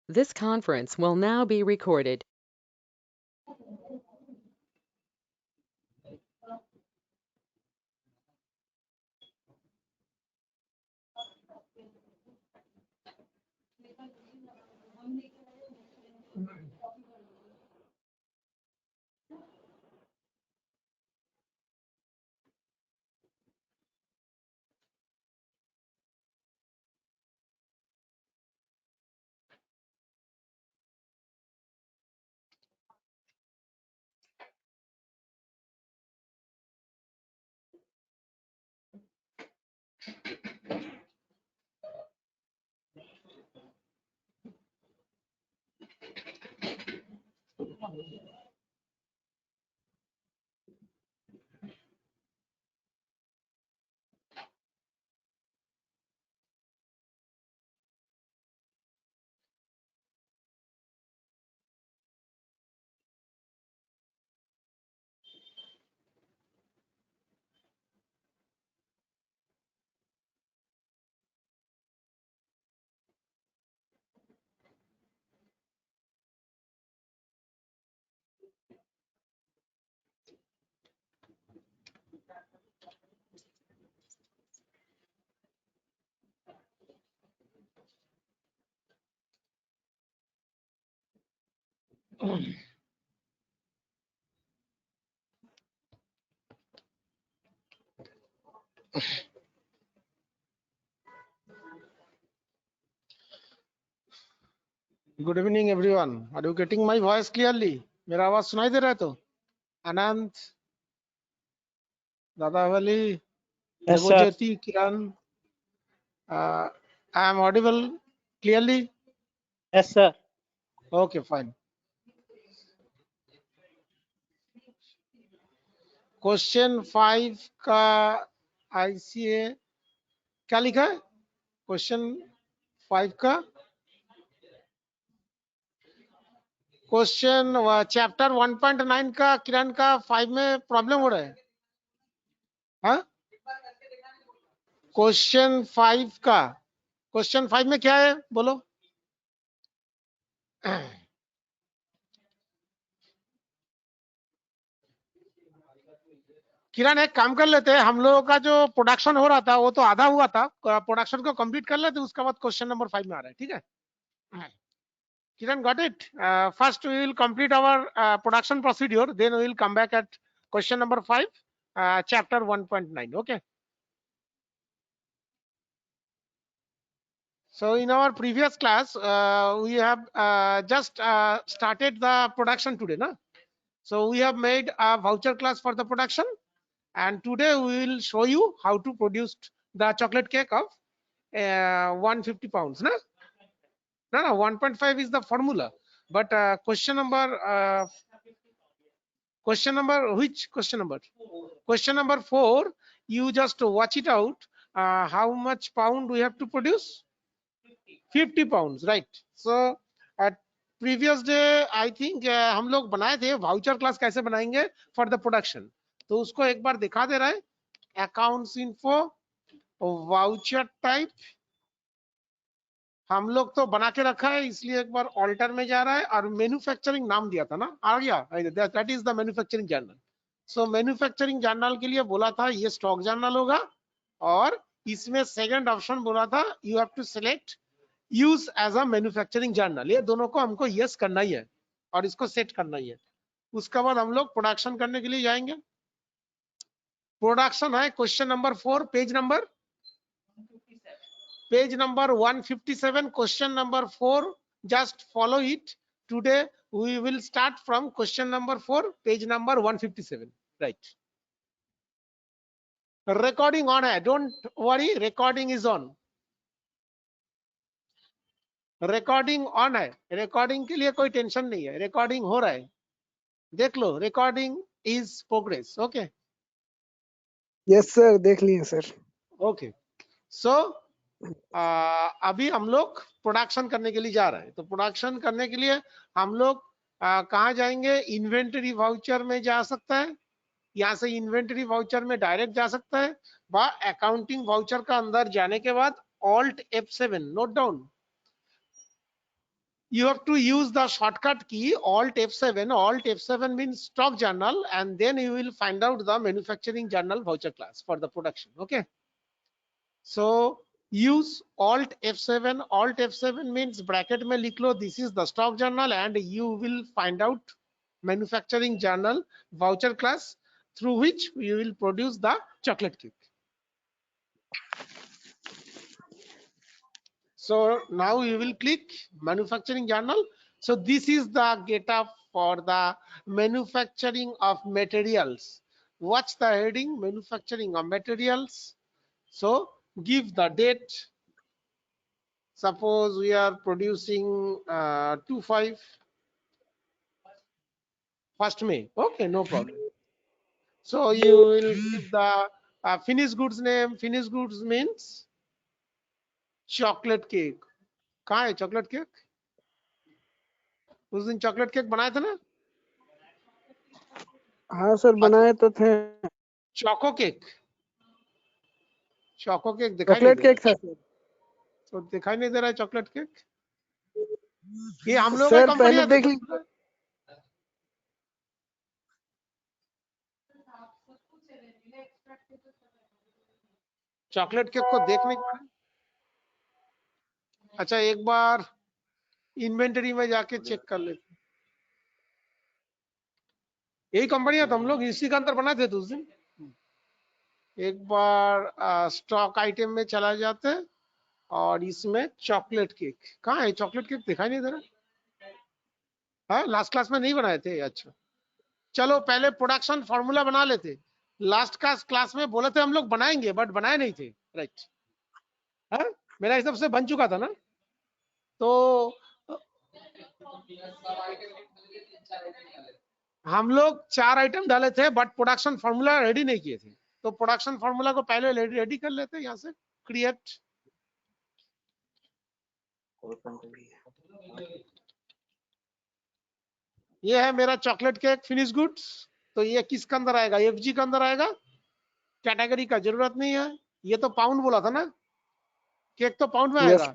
This conference will now be recorded. Good evening everyone, are you getting my voice clearly? मेरा आवाज सुनाई दे रहा है? तो Anant, Dadavali, Yes, sir. Devjyoti, Kiran, I am audible clearly? Yes, sir. Okay fine. Question 5 का ICA क्या लिखा है? क्वेश्चन 5 का क्वेश्चन चैप्टर 1.9 का किरण का 5 में प्रॉब्लम हो रहा है। हाँ, क्वेश्चन 5 का, क्वेश्चन 5 में क्या है बोलो? किरण एक काम कर लेते हैं, हम लोगों का जो प्रोडक्शन हो रहा था वो तो आधा हुआ था, प्रोडक्शन को कंप्लीट कर लेते, उसके बाद क्वेश्चन नंबर 5 में आ रहा है। ठीक है Kiran, got it? First we will complete our production procedure, then we will come back at question number 5, chapter 1.9. Okay, so in our previous class we have just started the production today, na? So we have made a voucher class for the production, and today we will show you how to produce the chocolate cake of 150 pounds, na? No, 1.5 is the formula, but question number which question number? Question number 4, you just watch it out. How much pound we have to produce? 50 pounds, right? So at previous day I think हम लोग बनाए थे voucher class कैसे बनाएंगे for the production, तो उसको एक बार दिखा दे रहा है। अकाउंट्स इन्फो, वाउचर टाइप हम लोग तो बना के रखा है, इसलिए एक बार ऑल्टर में जा रहा है, और मैन्युफैक्चरिंग नाम दिया था ना, आ गया, that is the manufacturing journal. So manufacturing journal के लिए बोला था ये स्टॉक जर्नल होगा, और इसमें सेकंड ऑप्शन बोला था you have to select use as a manufacturing journal. ये दोनों को हमको यस करना ही है और इसको सेट करना ही है। उसके बाद हम लोग प्रोडक्शन करने के लिए जाएंगे। प्रोडक्शन है question number 4, page number 157, question number 4, just follow it. Today we will start from question number 4, page number 157, right? Recording on है, don't worry, recording is on, recording on है, recording के लिए कोई टेंशन नहीं है, recording हो रहा है, देख लो, recording is progress. Okay, yes sir, देख लिए सर। okay, so अभी हम लोग प्रोडक्शन करने के लिए जा रहे हैं। तो प्रोडक्शन करने के लिए हम लोग कहाँ जाएंगे? इन्वेंटरी वाउचर में जा सकता है, यहाँ से इन्वेंटरी वाउचर में डायरेक्ट जा सकता है, बा अकाउंटिंग वाउचर का अंदर जाने के बाद alt F7 note down, you have to use the shortcut key Alt F7. Alt F7 means stock journal, and then you will find out the manufacturing journal voucher class for the production. Okay. So use Alt F7. Alt F7 means bracket में लिख लो this is the stock journal, and you will find out manufacturing journal voucher class through which you will produce the chocolate cake. So now you will click manufacturing journal. So this is the getup for the manufacturing of materials. Watch the heading, manufacturing of materials. So give the date. Suppose we are producing 25 1st May. Okay, no problem. So you will give the finished goods name. Finished goods means chocolate cake. कहाँ है chocolate cake? उस दिन chocolate cake बनाया था ना? हाँ sir बनाए तो थे। चोको केक दिखाई चॉकलेट नहीं दे केक था सर। तो दिखाई नहीं दे रहा है चॉकलेट केक। ये हम लोग सर का पहले कंपनी देख लीजिए। चॉकलेट केक को देखने को। अच्छा एक बार इन्वेंटरी में जाके चेक कर लेते। यही कंपनी तो हम लोग इसी का अंतर बनाए थे तो उस दिन। एक बार स्टॉक आइटम में चला जाते हैं और इसमें चॉकलेट केक कहाँ है? चॉकलेट केक दिखाई नहीं दे रहा। हाँ लास्ट क्लास में नहीं बनाए थे। अच्छा चलो पहले प्रोडक्शन फॉर्मूला बना लेते। लास्ट क्लास में बोले थे हम लोग बनाएंगे बट बनाए नहीं थे। राइट हाँ मेरा हिसाब से बन चुका था ना। तो हम लोग 4 आइटम डाले थे बट प्रोडक्शन फॉर्मूला रेडी नहीं किए थे। तो प्रोडक्शन फॉर्मूला को पहले रेडी कर लेते हैं। यहाँ से क्रिएट। ये है मेरा चॉकलेट केक फिनिश गुड्स। तो ये किसके अंदर आएगा? एफजी के अंदर आएगा। कैटेगरी का जरूरत नहीं है। ये तो पाउंड बोला था ना, केक तो पाउंड में आएगा।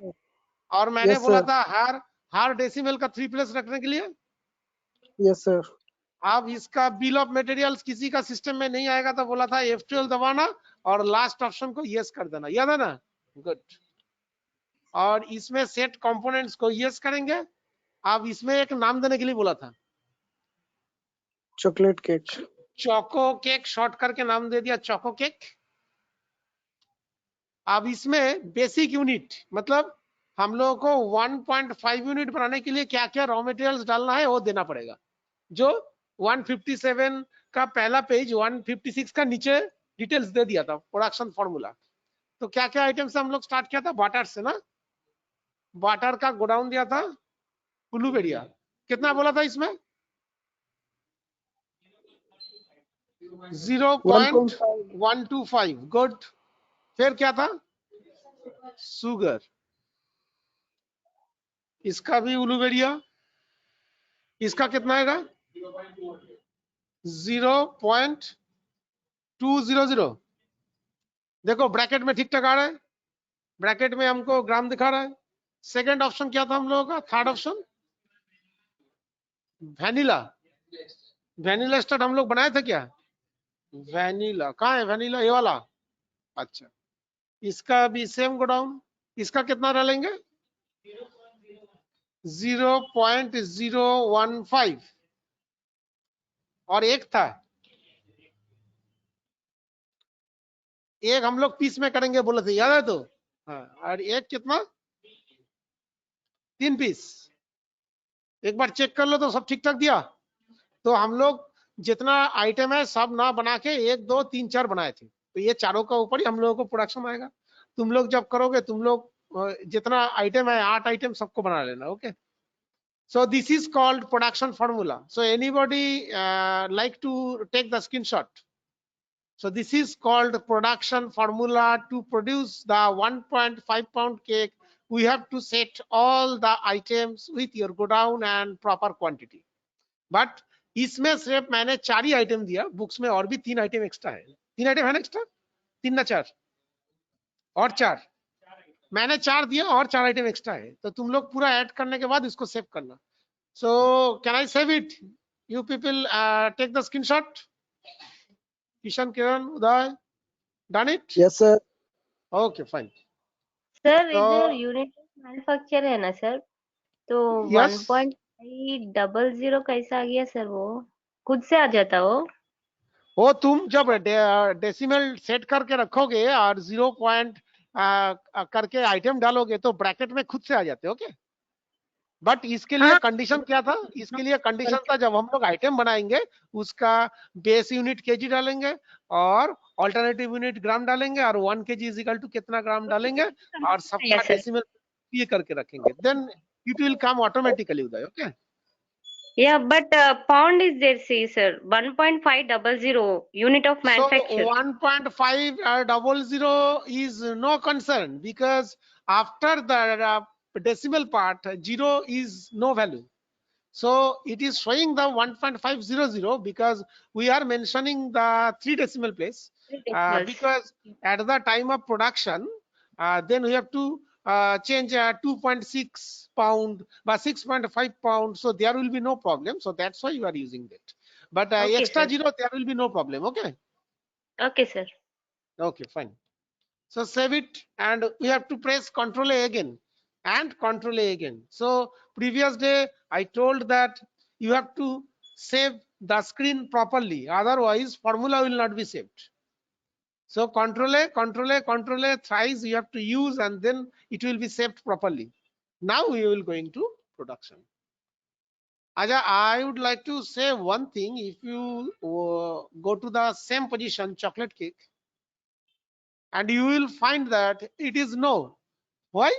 और मैंने बोला था हर डेसिमल का 3+ रखने के लिए। Yes sir. अब इसका बिल ऑफ मटेरियल्स किसी का सिस्टम में नहीं आएगा तो बोला था F12 दबाना और लास्ट ऑप्शन को यस कर देना। याद है ना? गुड। और इसमें सेट कंपोनेंट्स को यस करेंगे। अब इसमें एक नाम देने के लिए बोला था chocolate cake. Choco cake short करके नाम दे दिया चोको केक। अब इसमें बेसिक यूनिट मतलब हम लोगों को 1.5 यूनिट बनाने के लिए क्या क्या रॉ मटेरियल्स डालना है वो देना पड़ेगा। जो 157 का पहला पेज 156 का नीचे डिटेल्स दे दिया था प्रोडक्शन फॉर्मूला। तो क्या क्या आइटम से हम लोग स्टार्ट किया था? बटर से ना। बटर का गोडाउन दिया था ब्लूबेरिया। कितना बोला था इसमें? 0.125। गुड। फिर क्या था? शुगर। इसका भी ब्लूबेरिया। इसका कितना आएगा? 0.200। देखो ब्रैकेट में ठीक ठाक आ रहा है। ब्रैकेट में हमको ग्राम दिखा रहा है। सेकंड ऑप्शन क्या था हम लोगों का? Third option vanilla. Vanilla start हम लोग बनाए थे क्या? वैनिला कहाँ है? वैनिला ये वाला। अच्छा इसका भी सेम गोडाउन। इसका कितना डालेंगे? 0.015। और एक था एक हम लोग पीस में करेंगे बोले थे, याद है? तो हाँ और एक कितना? 3 पीस। एक बार चेक कर लो तो सब ठीक ठाक दिया। तो हम लोग जितना आइटम है सब ना बना के 1 2 3 4 बनाए थे। तो ये चारों का ऊपर ही हम लोगों को प्रोडक्शन आएगा। तुम लोग जब करोगे तुम लोग जितना आइटम है 8 आइटम सबको बना लेना। Okay. So this is called production formula. So anybody like to take the screenshot? So this is called production formula. To produce the 1.5 pound cake, we have to set all the items with your godown and proper quantity. But इसमें सिर्फ मैंने 4 ही item दिया। Books में और भी 3 item extra है। 3 item है ना एक्स्ट्रा? 3 ना 4 और 4 मैंने 4 दिया और 4 आइटम एक्स्ट्रा है, तो तुम लोग पूरा ऐड करने के बाद इसको सेव करना. So can I save it? You people take the screenshot. Kishan, Kiran, Uday, done it? Yes, sir. Okay, fine. Sir So इधर यूनिट मैन्युफैक्चर है ना सर, तो yes, 1.500 कैसा आ गया सर? वो खुद से आ जाता वो? वो तुम जब डेसिमल सेट करके रखोगे और 0 पॉइंट करके आइटम डालोगे तो ब्रैकेट में खुद से आ जाते. ओके, बट इसके लिए हाँ कंडीशन क्या था? इसके लिए कंडीशन था जब हम लोग आइटम बनाएंगे उसका बेस यूनिट केजी डालेंगे और ऑल्टरनेटिव यूनिट ग्राम डालेंगे और 1 केजी इज इक्वल टू कितना ग्राम डालेंगे और सबका सर. डेसिमल ये करके रखेंगे, then it will come automatically. Uday, okay. Yeah, but pound is there, see sir. 1.500 unit of So manufacture. 1.500 is no concern because after the decimal part, 0 is no value. So it is showing the 1.500 because we are mentioning the 3 decimal place. Three decimals. Because at the time of production, then we have to change 2.6 pound by 6.5 pound. So there will be no problem. So that's why you are using that. But Okay, extra sir. 0, there will be no problem. Okay. Okay, sir. Okay, fine. So save it and we have to press Ctrl A again and Ctrl A again. So previous day I told that you have to save the screen properly, otherwise formula will not be saved. So Ctrl A, Ctrl A, Ctrl A thrice you have to use and then it will be saved properly. Now we will go into production. Aja, I would like to say one thing. If you go to the same position, chocolate cake, and you will find that it is no. Why?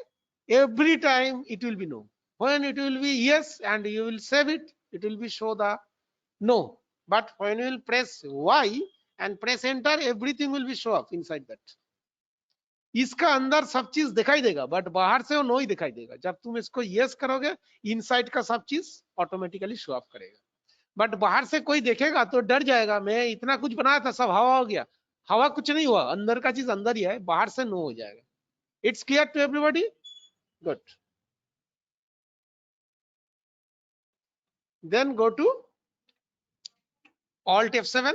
Every time it will be no. When it will be yes and you will save it, it will be show the no. But when you will press Y and press enter, everything will be show up inside that. इसका अंदर सब चीज दिखाई देगा but बाहर से वो no ही दिखाई देगा. जब तुम इसको यस करोगे इनसाइड का सब चीज ऑटोमेटिकली शो अप करेगा. बट बाहर से कोई देखेगा तो डर जाएगा, मैं इतना कुछ बनाया था सब हवा हो गया. हवा कुछ नहीं हुआ, अंदर का चीज अंदर ही है, बाहर से नो हो जाएगा. It's clear to everybody? Good. Then go to Alt F7,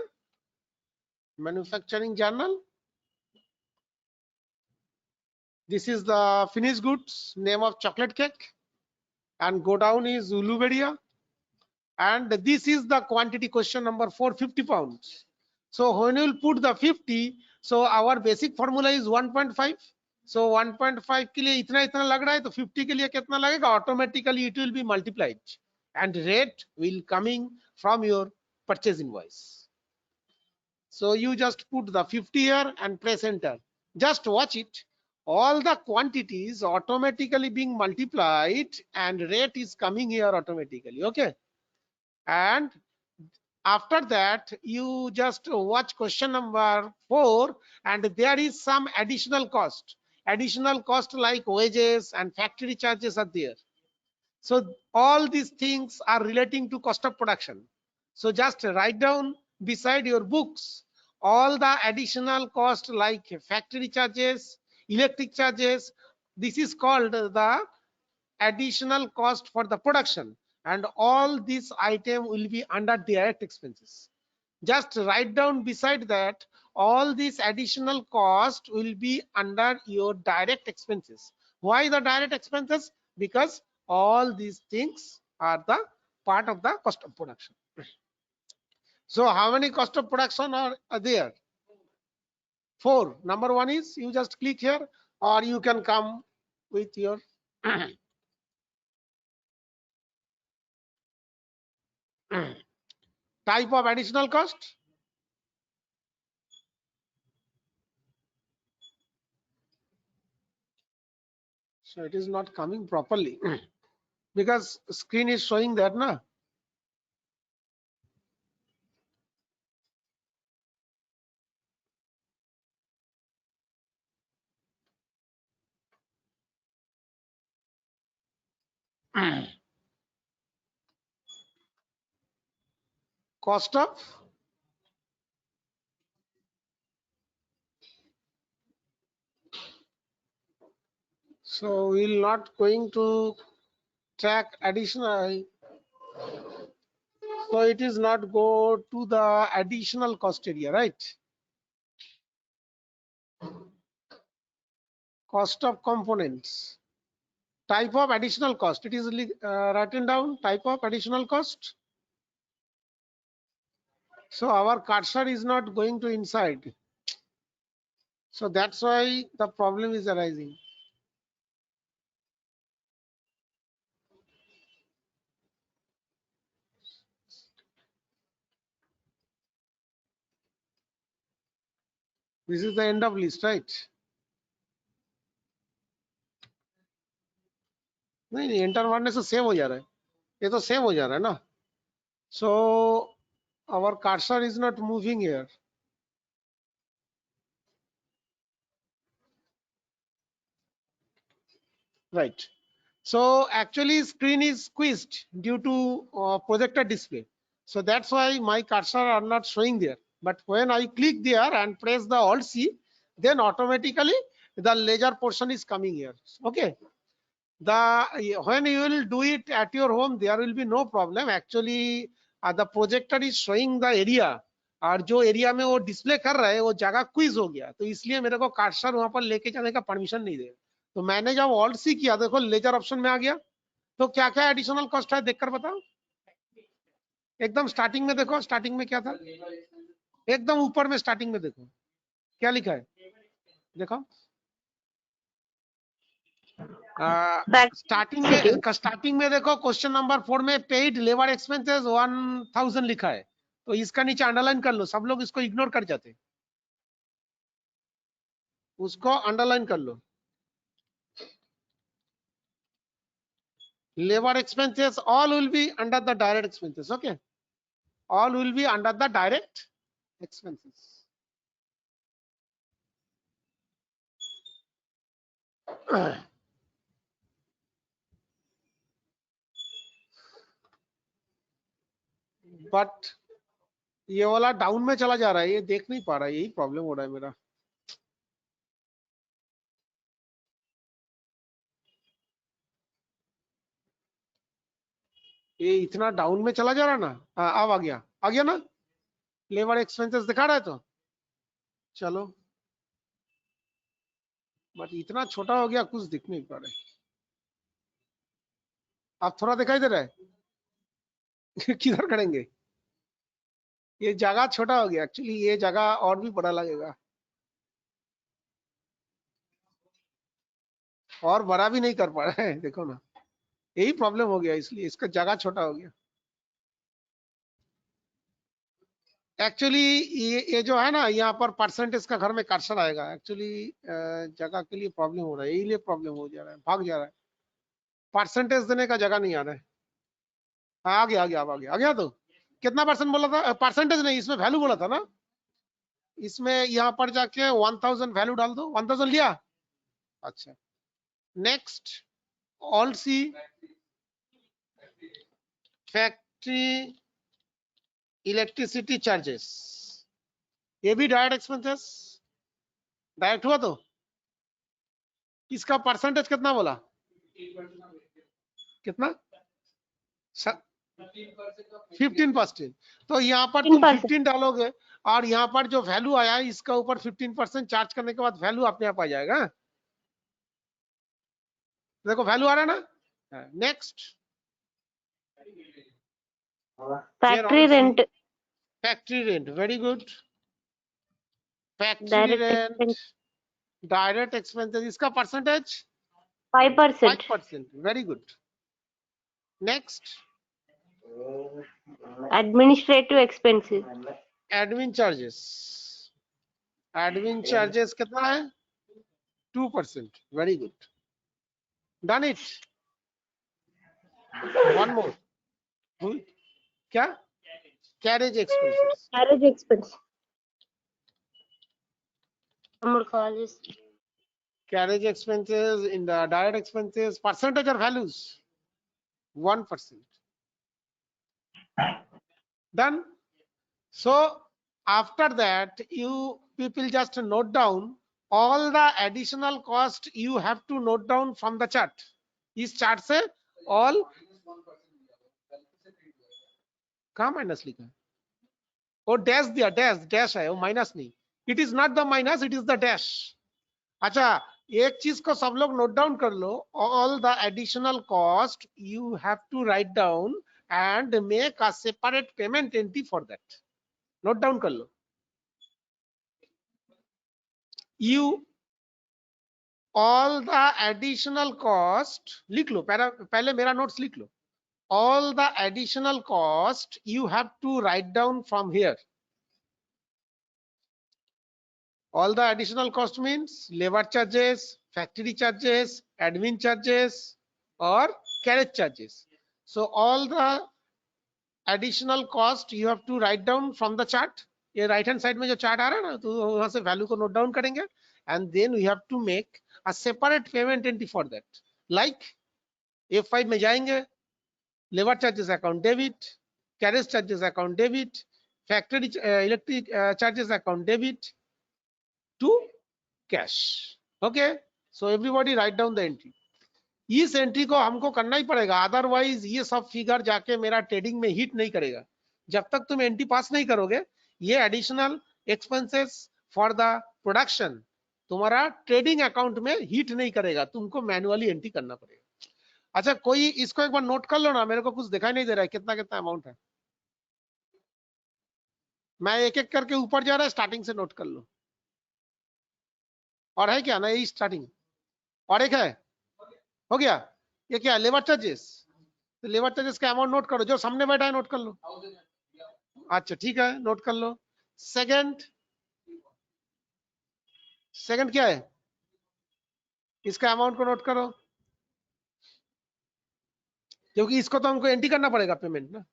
manufacturing journal. This is the finished goods name of chocolate cake, and go down is Uluberia, and this is the quantity question number 450 pounds. So when you will put the 50, so our basic formula is 1.5. So 1.5 के लिए इतना इतना लग रहा है तो 50 के लिए कितना लगेगा? Automatically it will be multiplied and rate will coming from your purchase invoice. So you just put the 50 here and press enter. Just watch it. All the quantities automatically being multiplied and rate is coming here automatically. Okay. And after that, you just watch question number 4 and there is some additional cost. Additional cost like wages and factory charges are there. So all these things are relating to cost of production. So just write down beside your books all the additional cost like factory charges, electric charges. This is called the additional cost for the production, and all these item will be under direct expenses. Just write down beside that all these additional cost will be under your direct expenses. Why the direct expenses? Because all these things are the part of the cost of production. So how many cost of production are there? 4. Number 1 is you just click here or you can come with your type of additional cost. So it is not coming properly because screen is showing that na. Cost of So we'll not going to track additional. So it is not go to the additional cost area, right? Cost of components. Type of additional cost. It is written down, type of additional cost. So our cursor is not going to inside. So that's why the problem is arising. This is the end of list, right? नहीं enter मारने से save हो जा रहा है, ये तो save हो जा रहा है ना. So our cursor is not moving here. Right. So actually screen is squeezed due to projector display. So that's why my cursor are not showing there. But when I click there and press the Alt C, then automatically the laser portion is coming here. Okay. When you will do it at your home, there will be no problem. Actually, the projector is showing the area. और जो area में वो display कर रहा है वो जगह quiz हो गया, तो इसलिए मेरे को कर्सर वहां पर लेके जाने का परमिशन नहीं देगा. तो मैंने जब ऑल्ट सी किया, देखो लेजर ऑप्शन में आ गया. तो क्या क्या एडिशनल कॉस्ट है देखकर बताओ. एकदम स्टार्टिंग में देखो, स्टार्टिंग में क्या था, एकदम ऊपर में स्टार्टिंग में देखो क्या लिखा है. देखो स्टार्टिंग में देखो क्वेश्चन नंबर 4 में पेड लेबर एक्सपेंसेस 1000 लिखा है. तो इसका नीचे अंडरलाइन कर लो. सब लोग इसको इग्नोर कर जाते, उसको अंडरलाइन कर लो. Labor expenses all will be under the direct expenses. Okay, all will be under the direct expenses. But ये वाला डाउन में चला जा रहा है, ये देख नहीं पा रहा है, यही प्रॉब्लम हो रहा है मेरा. ये इतना डाउन में चला जा रहा ना. अब आ गया ना. लेबर एक्सपेंसेस दिखा रहा है तो चलो, बट इतना छोटा हो गया, कुछ दिख नहीं पा रहा है. अब थोड़ा दिखाई दे रहा है. किधर करेंगे, ये जगह छोटा हो गया. एक्चुअली ये जगह और भी बड़ा लगेगा, और बड़ा भी नहीं कर पा रहा है. देखो ना, यही प्रॉब्लम हो गया, इसलिए इसका जगह छोटा हो गया. एक्चुअली ये जो है ना, यहाँ पर परसेंटेज का घर में कर्सर आएगा. एक्चुअली जगह के लिए प्रॉब्लम हो रहा है, यही लिए प्रॉब्लम हो जा रहा है, भाग जा रहा है. परसेंटेज देने का जगह नहीं आ रहा है. आ गया. तो कितना परसेंट बोला था, परसेंटेज नहीं, इसमें वैल्यू बोला था ना. इसमें यहाँ पर जाके 1000 वैल्यू डाल दो. 1000 लिया. अच्छा, नेक्स्ट ऑल सी फैक्ट्री इलेक्ट्रिसिटी चार्जेस, ये भी डायरेक्ट एक्सपेंसेस. डायरेक्ट हुआ तो इसका परसेंटेज कितना बोला, कितना 15%. तो यहाँ पर तुम 15 डालोगे और यहाँ पर जो वैल्यू आया है इसका ऊपर 15% चार्ज करने के बाद वैल्यू अपने आप आ जाएगा. देखो वैल्यू आ रहा है ना. Next factory rent. Factory rent, very good. Factory rent direct expenses, इसका percentage 5%. 5%. Very good. Next administrative expenses. Admin charges. Admin charges कितना है, 2%. Very good. Done it. One more. क्या, carriage expenses. Carriage expense. More colleges. Carriage expenses in the direct expenses, percentage or values, 1%. Done. So after that, you people just note down all the additional cost you have to note down from the chart. इस chart से all कहाँ minus लिखा है? वो dash दिया, dash है, वो minus नहीं. It is not the minus, it is the dash. अच्छा, एक चीज को सब लोग नोट डाउन कर लो. All the additional cost you have to write down and make a separate payment entry for that. Note down कर लो. You all the additional cost लिख लो, पहले मेरा नोट्स लिख लो. all the additional cost you have to write down from here. All the additional cost means labor charges, factory charges, admin charges or carriage charges. So all the additional cost you have to write down from the chart. ये right hand side में जो chart आ रहा है ना, तो वहां से value को note down करेंगे and then we have to make a separate payment entry for that. Like F5 में जाएंगे, labor charges account debit, carriage charges account debit, factory electric charges account debit to cash. Okay, so everybody write down the entry. इस entry को हमको करना ही पड़ेगा, otherwise ये सब figure जाके मेरा ट्रेडिंग में हिट नहीं करेगा. जब तक तुम एंट्री पास नहीं करोगे, ये additional expenses for the production तुम्हारा ट्रेडिंग अकाउंट में हिट नहीं करेगा, तुमको मैनुअली एंट्री करना पड़ेगा. अच्छा, कोई इसको एक बार नोट कर लो ना, मेरे को कुछ दिखाई नहीं दे रहा है कितना कितना अमाउंट है. मैं एक एक करके ऊपर जा रहा है, स्टार्टिंग से नोट कर लो. और है क्या? नहीं, स्टार्टिंग और एक है, हो गया. ये क्या? Labour charges. तो लेबर चार्जेस का अमाउंट नोट करो, जो सामने बैठा है नोट कर लो. अच्छा ठीक है, नोट कर लो. सेकंड क्या है? इसका अमाउंट को नोट करो, क्योंकि इसको तो हमको एंट्री करना पड़ेगा पेमेंट ना.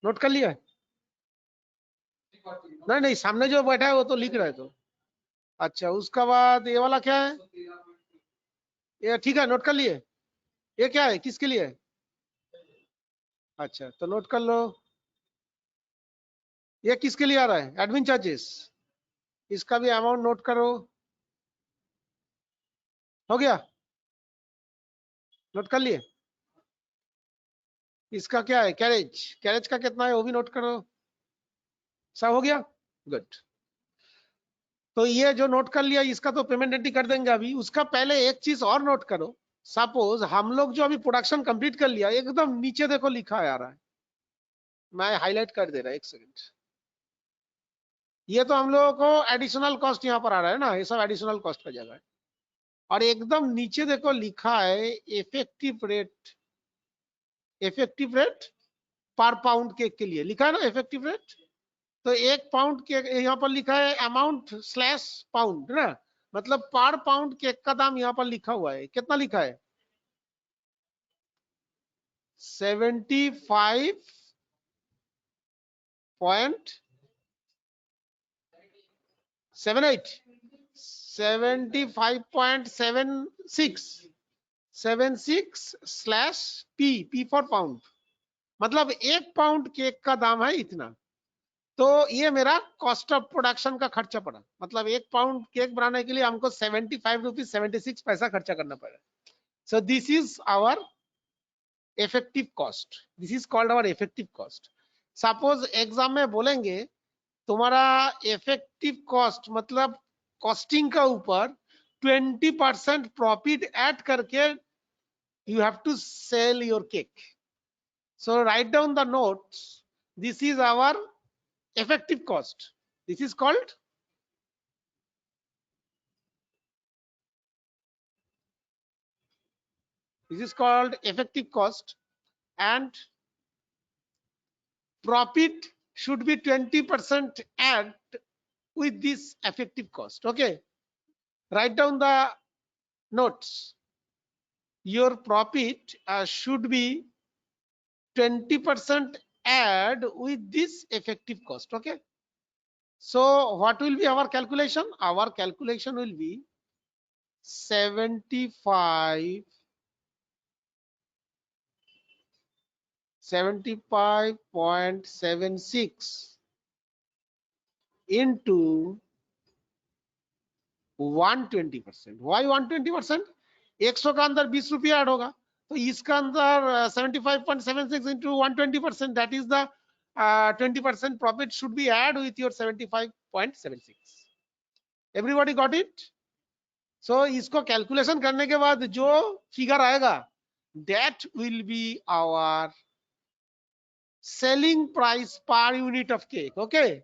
नोट कर लिया? नहीं, सामने जो बैठा है वो तो लिख रहे तो. अच्छा, उसका बाद ये वाला क्या है? ये ठीक है, नोट कर लिए. ये क्या है, किसके लिए है? अच्छा, तो नोट कर लो. ये किसके लिए आ रहा है? Admin charges. इसका भी अमाउंट नोट करो. हो गया? नोट कर लिए? इसका क्या है? कैरेज का कितना है वो भी नोट करो. सब हो गया? गुड. तो ये जो नोट कर लिया, इसका तो पेमेंट एंट्री कर देंगे अभी. उसका पहले एक चीज और नोट करो. सपोज हम लोग जो अभी प्रोडक्शन कंप्लीट कर लिया, एकदम नीचे देखो लिखा आ रहा है, मैं हाईलाइट कर दे रहा है, एक सेकंड. ये तो हम लोगों को एडिशनल कॉस्ट यहाँ पर आ रहा है ना, ये सब एडिशनल कॉस्ट का जगह है. और एकदम नीचे देखो लिखा है इफेक्टिव रेट पर पाउंड केक के लिए लिखा है ना, इफेक्टिव रेट. तो 1 पाउंड केक यहाँ पर लिखा है अमाउंट स्लैश पाउंड ना, मतलब पर पाउंड केक का दाम यहाँ पर लिखा हुआ है. कितना लिखा है? 75.76 स्लैश पी फॉर पाउंड. मतलब 1 पाउंड केक का दाम है इतना. तो ये मेरा कॉस्ट ऑफ प्रोडक्शन का खर्चा पड़ा. मतलब 1 पाउंड केक बनाने के लिए हमको 75 रुपीज 76 पैसा खर्चा करना पड़ा. So this is our effective cost. This is called our effective cost. Suppose exam में बोलेंगे तुम्हारा इफेक्टिव कॉस्ट मतलब कॉस्टिंग का ऊपर 20% प्रॉफिट ऐड करके you have to sell your cake. So write down the notes. This is our effective cost. This is called effective cost, and profit should be 20% add with this effective cost. Okay, write down the notes. Your profit should be 20% add with this effective cost. Okay, so what will be our calculation? Our calculation will be 75.76 into 120%. Y 120%? 100 का अंदर 20 रुपया add होगा, तो इसका अंदर 75.76 into 120%, that is the 20% profit should be add with your 75.76. Everybody got it? So इसको calculation करने के बाद जो फिगर आएगा, that will be our selling price per unit of cake. Okay,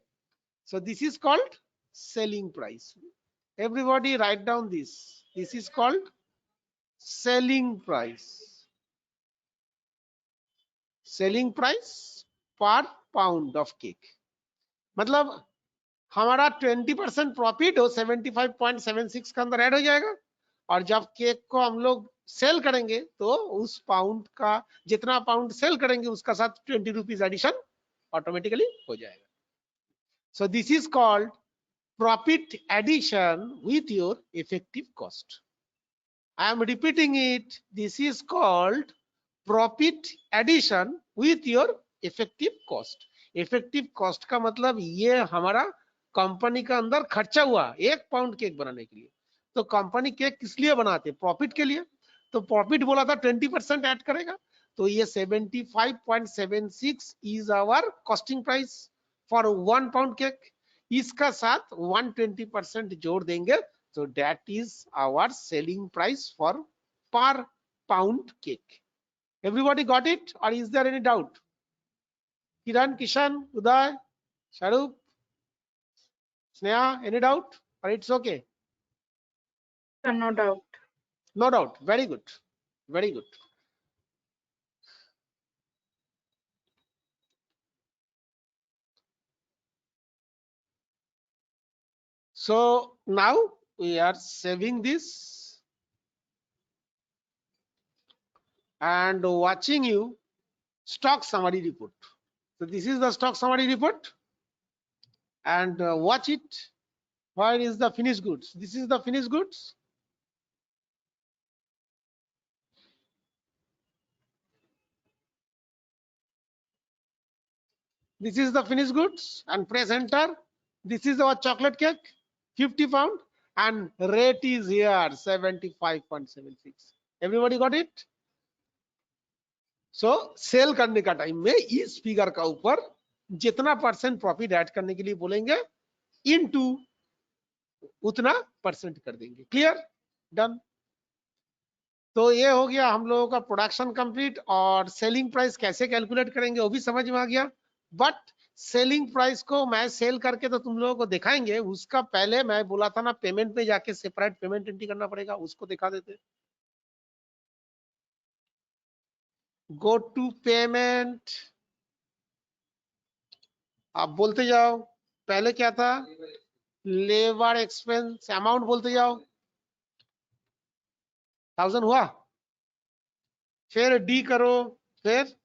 so this is called selling price. Everybody write down this. This is called selling price. Selling price per pound of cake. मतलब हमारा 20% profit हो 75.76 का अंदर add हो जाएगा, और जब cake को हम लोग सेल करेंगे तो उस पाउंड का जितना पाउंड सेल करेंगे उसका साथ 20 रुपीज एडिशन ऑटोमेटिकली हो जाएगा. सो this is called profit addition with your effective cost. I am repeating it. This is called profit addition with your effective cost. Effective cost का मतलब ये हमारा कंपनी का अंदर खर्चा हुआ 1 पाउंड केक बनाने के लिए. तो कंपनी केक किस लिए बनाते? प्रॉफिट के लिए. तो प्रॉफिट बोला था 20% ऐड करेगा, तो ये 75.76 is our costing price for 1 pound cake. इसका साथ 120% जोड़ देंगे, तो that is our selling price for per pound cake. Everybody got it, और is there any doubt? Kiran, Kishan, Uday, Shahrukh, Sneha, any doubt और it's okay? No doubt. No doubt. Very good, very good. So now we are saving this and watching you stock summary report. So this is the stock summary report, and watch it. Where is the finished goods? This is the finished goods. This is the finished goods, and press enter. This is our chocolate cake, 50 pound, and rate is here 75.76. Everybody got it? So sell करने का time में इस figure का ऊपर जितना percent profit add करने के लिए बोलेंगे इनटू उतना परसेंट कर देंगे. क्लियर? डन. तो ये हो गया हम लोगों का प्रोडक्शन कंप्लीट, और सेलिंग प्राइस कैसे कैलकुलेट करेंगे वो भी समझ में आ गया. बट सेलिंग प्राइस को मैं सेल करके तो तुम लोगों को दिखाएंगे, उसका पहले मैं बोला था ना पेमेंट में जाके सेपरेट पेमेंट एंट्री करना पड़ेगा, उसको दिखा देते. Go to payment. आप बोलते जाओ. पहले क्या था? लेबर एक्सपेंस अमाउंट बोलते जाओ. 1000 हुआ. फिर डी करो. फिर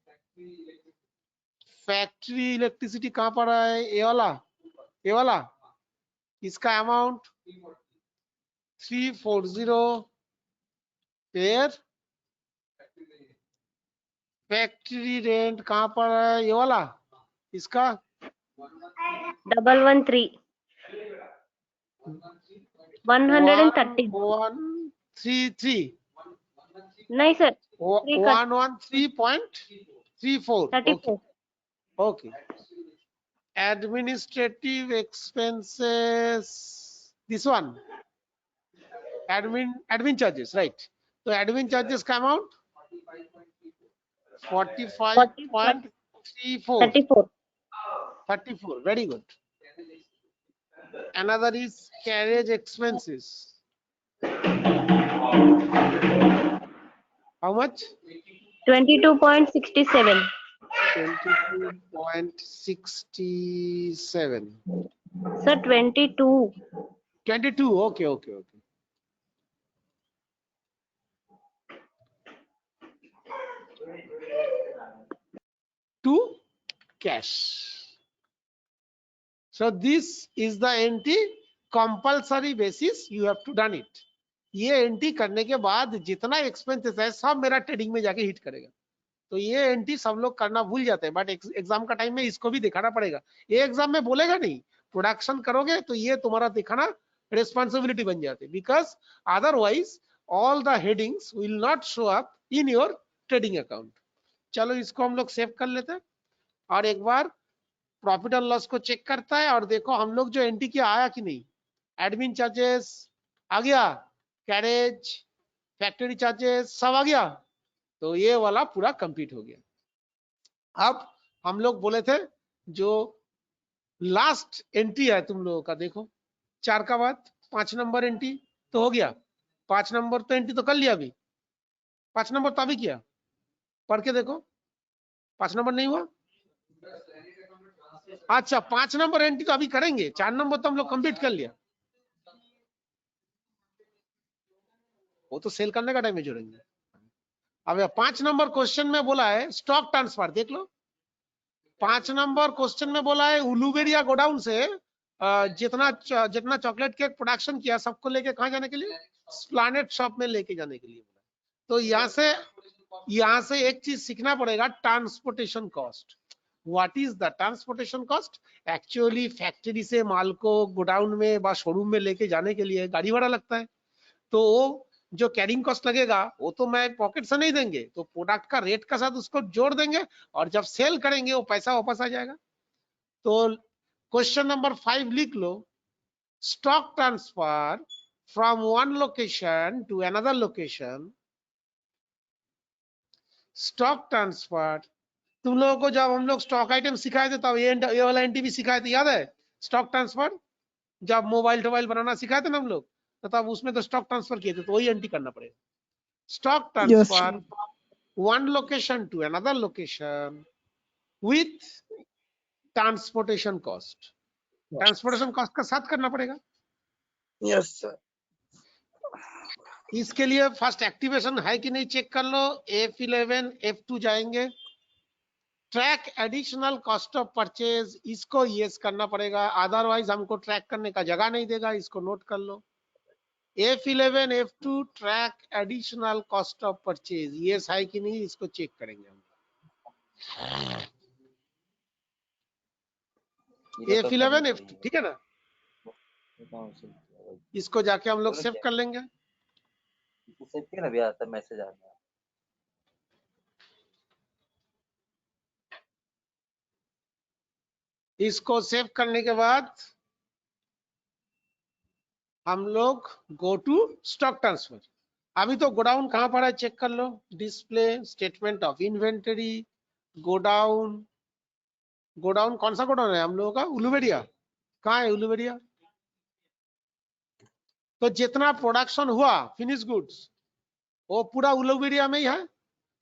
फैक्ट्री इलेक्ट्रिसिटी कहां पर है? ये वाला, ये वाला. इसका अमाउंट 340. फिर फैक्ट्री रेंट कहां पर है? ये वाला. इसका 113. 130. 133. नहीं sir, 113.34. 34. Okay. Administrative expenses. This one. Admin charges, right? So admin charges का amount 45.34. 34. 34. Very good. Another is carriage expenses. How much? 22.67. 22.67. Sir, 22. 22. Okay, okay, okay. To cash. So this is the entry. Compulsory basis you have to done it. ये entry करने के बाद जितना expenses है सब मेरा trading में जाके हिट करेगा. तो ये एंट्री सब लोग करना भूल जाते हैं, बट एग्जाम का टाइम में इसको भी दिखाना पड़ेगा. ये एग्जाम में बोलेगा नहीं, प्रोडक्शन करोगे तो ये तुम्हारा दिखाना रिस्पॉन्सिबिलिटी बन जाती, because otherwise all the headings will not show up in your trading account. चलो इसको हम लोग सेव कर लेते हैं और एक बार प्रॉफिट एंड लॉस को चेक करता है और देखो हम लोग जो एंट्री किया आया कि नहीं। एडमिन चार्जेस आ गया, कैरेज, फैक्ट्री चार्जेस सब आ गया, तो ये वाला पूरा कंप्लीट हो गया। अब हम लोग बोले थे जो लास्ट एंट्री है तुम लोगों का, देखो 4 का बाद 5 नंबर एंट्री तो हो गया। 5 नंबर तो एंट्री तो कर लिया अभी, 5 नंबर तो अभी किया, पढ़ के देखो 5 नंबर नहीं हुआ। अच्छा 5 नंबर एंट्री तो अभी करेंगे, 4 नंबर तो हम लोग कंप्लीट कर लिया, वो तो सेल करने का टाइम में जोड़ेंगे। अब 5 नंबर क्वेश्चन में बोला है स्टॉक ट्रांसफर, देख लो 5 नंबर क्वेश्चन में बोला है उलुबेरिया गोडाउन से जितना चॉकलेट केक प्रोडक्शन किया सबको लेके कहाँ जाने के लिए, प्लैनेट शॉप में लेके जाने के लिए। तो यहाँ से एक चीज सीखना पड़ेगा, transportation cost. What is the transportation cost? Actually factory से माल को गोडाउन में व शोरूम में लेके जाने के लिए गाड़ी भाड़ा लगता है, तो वो जो कैरिंग कॉस्ट लगेगा वो तो मैं पॉकेट से नहीं देंगे, तो प्रोडक्ट का रेट का साथ उसको जोड़ देंगे और जब सेल करेंगे वो पैसा वापस आ जाएगा। तो क्वेश्चन नंबर 5 लिख लो, stock transfer from one location to another location. Stock transfer, तुम लोगों को जब हम लोग स्टॉक आइटम सिखाए थे तब ये वाला एंट्री भी सिखाए थे, याद है? स्टॉक ट्रांसफर जब मोबाइल बनाना सिखाए थे ना हम लोग, तो तब उसमें तो स्टॉक ट्रांसफर किए थे, तो वही एंट्री करना पड़ेगा। Stock transfer one location to another location with transportation cost. Transportation cost का साथ करना पड़ेगा। Yes sir. इसके लिए फर्स्ट एक्टिवेशन है कि नहीं चेक कर लो। F11 F2 जाएंगे, track additional cost of purchase, इसको यस करना पड़ेगा, अदरवाइज हमको ट्रैक करने का जगह नहीं देगा, इसको नोट कर लो। F11 F2 track additional cost of purchase, yes है कि नहीं इसको चेक करेंगे हम। F11 F2 ठीक है ना, इसको जाके हम लोग सेव कर लेंगे। मैसेज आ गया। इसको सेव करने के बाद हम लोग गो टू स्टॉक ट्रांसफर। अभी तो गोडाउन कहां पर है चेक कर लो, display statement of inventory, godown. Godown कौन सा गोडाउन है हम लोगों का? उलुबेरिया। कहाँ है उलुबेरिया? तो जितना प्रोडक्शन हुआ फिनिश गुड्स वो पूरा उलुबेरिया में ही है,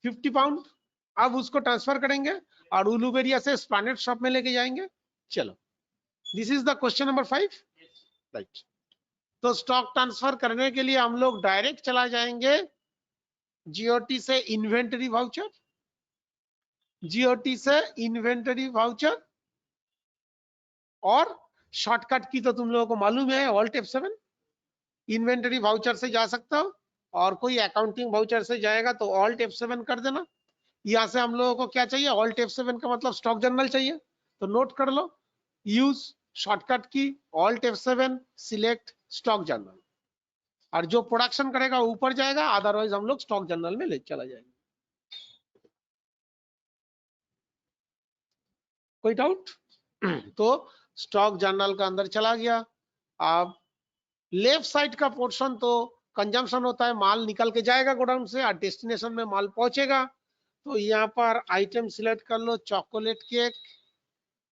50 पाउंड। अब उसको ट्रांसफर करेंगे और उलुबेरिया से स्प्लैनेट शॉप में लेके जाएंगे। चलो this is the question number 5, right. तो स्टॉक ट्रांसफर करने के लिए हम लोग डायरेक्ट चला जाएंगे जीओटी से इन्वेंटरी वाउचर, जीओटी से इन्वेंटरी वाउचर, और शॉर्टकट की तो तुम लोगों को मालूम है, ऑल्ट F7। इन्वेंटरी वाउचर से जा सकते हो और कोई अकाउंटिंग वाउचर से जाएगा तो ऑल्ट F7 कर देना। यहां से हम लोगों को क्या चाहिए? ऑल्ट F7 का मतलब स्टॉक जर्नल चाहिए, तो नोट कर लो, यूज शॉर्टकट की alt F7, select stock journal, और जो प्रोडक्शन करेगा ऊपर जाएगा, अदरवाइज हम लोग स्टॉक जर्नल में ले चला जाएंगे। कोई डाउट? तो स्टॉक जर्नल का अंदर चला गया। अब लेफ्ट साइड का पोर्शन तो कंजम्पशन होता है, माल निकल के जाएगा गोडाउन से और डेस्टिनेशन में माल पहुंचेगा। तो यहाँ पर आइटम सिलेक्ट कर लो, चॉकलेट केक।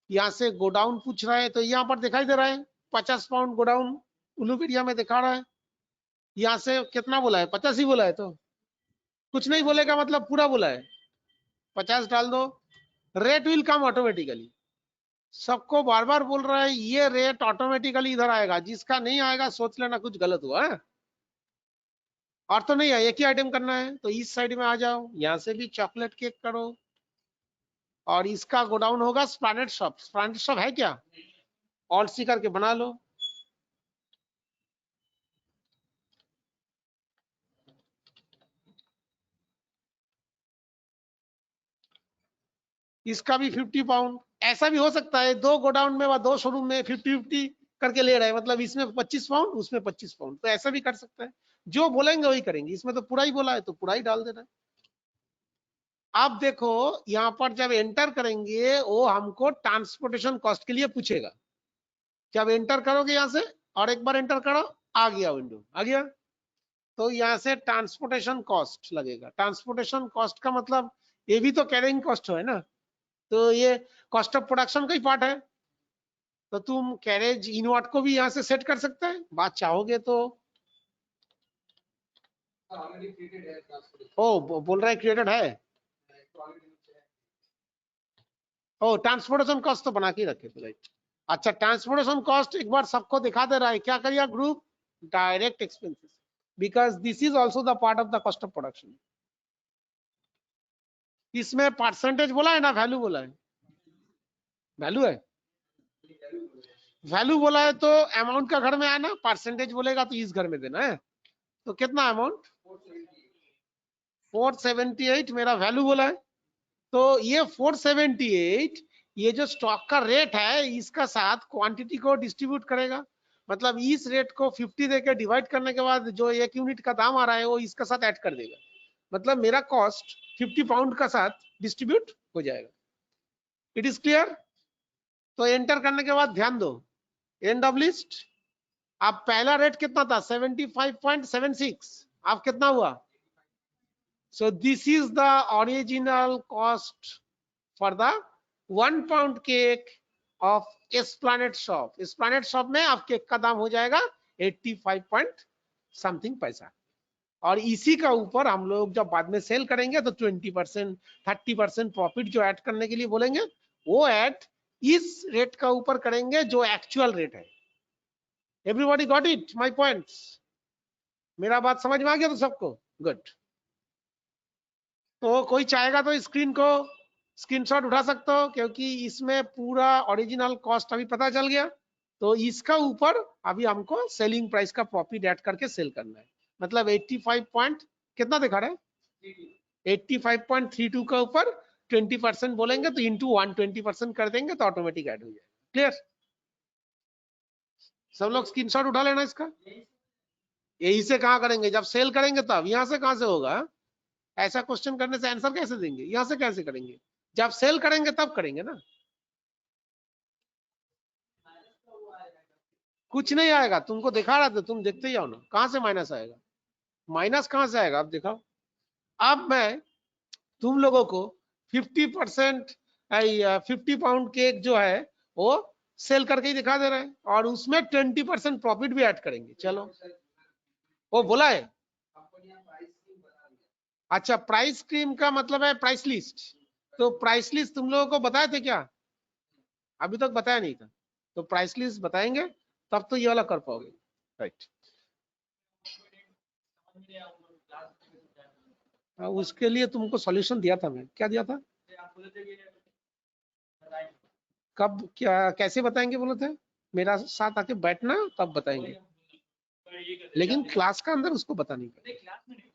यहाँ से गोडाउन पूछ रहा है तो यहाँ पर दिखाई दे रहा है 50 पाउंड गोडाउन उलुबेरिया में दिखा रहा है। यहाँ से कितना बोला है? 50 ही बोला है, तो कुछ नहीं बोलेगा मतलब पूरा बोला है, 50 डाल दो। रेट विल कम ऑटोमेटिकली, सबको बार बार बोल रहा है ये रेट ऑटोमेटिकली इधर आएगा, जिसका नहीं आएगा सोच लेना कुछ गलत हुआ है। और तो नहीं है, एक ही आइटम करना है, तो इस साइड में आ जाओ, यहाँ से भी चॉकलेट केक करो और इसका गोडाउन होगा स्प्लैनेट शॉप। स्प्लैनेट शॉप है क्या? ऑल्ट सी करके बना लो। इसका भी 50 पाउंड। ऐसा भी हो सकता है 2 गोडाउन में व 2 शोरूम में 50-50 करके ले रहे हैं, मतलब इसमें 25 पाउंड उसमें 25 पाउंड, तो ऐसा भी कर सकते हैं। जो बोलेंगे वही करेंगे, इसमें तो पूरा ही बोला है तो पूरा ही डाल देना है। आप देखो यहाँ पर जब एंटर करेंगे वो हमको ट्रांसपोर्टेशन कॉस्ट के लिए पूछेगा। जब एंटर करोगे यहाँ से और एक बार एंटर करो, आ गया विंडो, आ गया। तो यहाँ से ट्रांसपोर्टेशन कॉस्ट लगेगा। ट्रांसपोर्टेशन कॉस्ट का मतलब ये भी तो कैरिंग कॉस्ट है ना, तो ये कॉस्ट ऑफ प्रोडक्शन का ही पार्ट है। तो तुम कैरेज इनवर्ट को भी यहाँ से सेट कर सकते हैं, बात चाहोगे तो। ओ बोल रहा है क्रिएटेड है। ओ ट्रांसपोर्टेशन कॉस्ट तो बना के रखे थे, राइट। अच्छा ट्रांसपोर्टेशन कॉस्ट एक बार सबको दिखा दे रहा है, क्या करिए group, direct expenses, because this is also the part of the cost of production. इसमें परसेंटेज बोला है ना वैल्यू बोला है? वैल्यू है, वैल्यू बोला है तो अमाउंट का घर में आया ना, परसेंटेज बोलेगा तो इस घर में देना है। तो कितना अमाउंट 478 मेरा वैल्यू बोला है। तो ये 478 ये जो स्टॉक का रेट है इसका साथ क्वांटिटी को डिस्ट्रीब्यूट करेगा, मतलब इस रेट को 50 देकर डिवाइड करने के बाद जो 1 यूनिट का दाम आ रहा है वो इसका साथ ऐड कर देगा, मतलब मेरा कॉस्ट 50 पाउंड का साथ डिस्ट्रीब्यूट हो जाएगा। It is clear? तो एंटर करने के बाद ध्यान दो, एंड ऑफ लिस्ट। अब पहला रेट कितना था 75.76, अब कितना हुआ? So this is the original cost for the 1 pound cake of Esplanade Shop. Esplanade Shop में आप केक का दाम हो जाएगा 85 point something पैसा, और इसी का ऊपर हम लोग जब बाद में सेल करेंगे तो 20% 30% प्रॉफिट जो ऐड करने के लिए बोलेंगे वो ऐड इस रेट का ऊपर करेंगे जो एक्चुअल रेट है। Everybody got it my points? मेरा बात समझ में आ गया तो सबको? गुड। तो कोई चाहेगा तो स्क्रीन को स्क्रीनशॉट उठा सकते हो, क्योंकि इसमें पूरा ओरिजिनल कॉस्ट अभी पता चल गया। तो इसका ऊपर अभी हमको सेलिंग प्राइस का प्रॉफिट ऐड करके सेल करना है, मतलब 85 पॉइंट कितना दिखा रहा है 85.32 का ऊपर 20% बोलेंगे तो इंटू 120% कर देंगे तो ऑटोमेटिक ऐड हो जाएगा। क्लियर? सब लोग स्क्रीनशॉट उठा लेना इसका। यही से कहाँ करेंगे, जब सेल करेंगे तब। यहाँ से कहाँ से होगा? ऐसा क्वेश्चन करने से आंसर कैसे देंगे, यहाँ से कैसे करेंगे? जब सेल करेंगे तब करेंगे ना। कुछ नहीं आएगा, तुमको दिखा रहा था, तुम देखते ही आओ ना। कहां से माइनस आएगा? माइनस कहां से आएगा आप दिखाओ। अब मैं तुम लोगों को 50% 50 पाउंड केक जो है वो सेल करके ही दिखा दे रहे हैं, और उसमें 20% प्रॉफिट भी ऐड करेंगे। चलो वो बोला है। अच्छा प्राइस स्कीम का मतलब है प्राइस लिस्ट। तो प्राइस लिस्ट तुम लोगों को बताए थे क्या? अभी तक बताया नहीं था, तो प्राइस लिस्ट बताएंगे तब तो ये वाला कर पाओगे, राइट। उसके लिए तुमको सॉल्यूशन दिया था मैं, क्या दिया था? कब क्या कैसे बताएंगे बोले थे? मेरा साथ आके बैठना तब बताएंगे, लेकिन क्लास का अंदर उसको बता नहीं पाएंगे।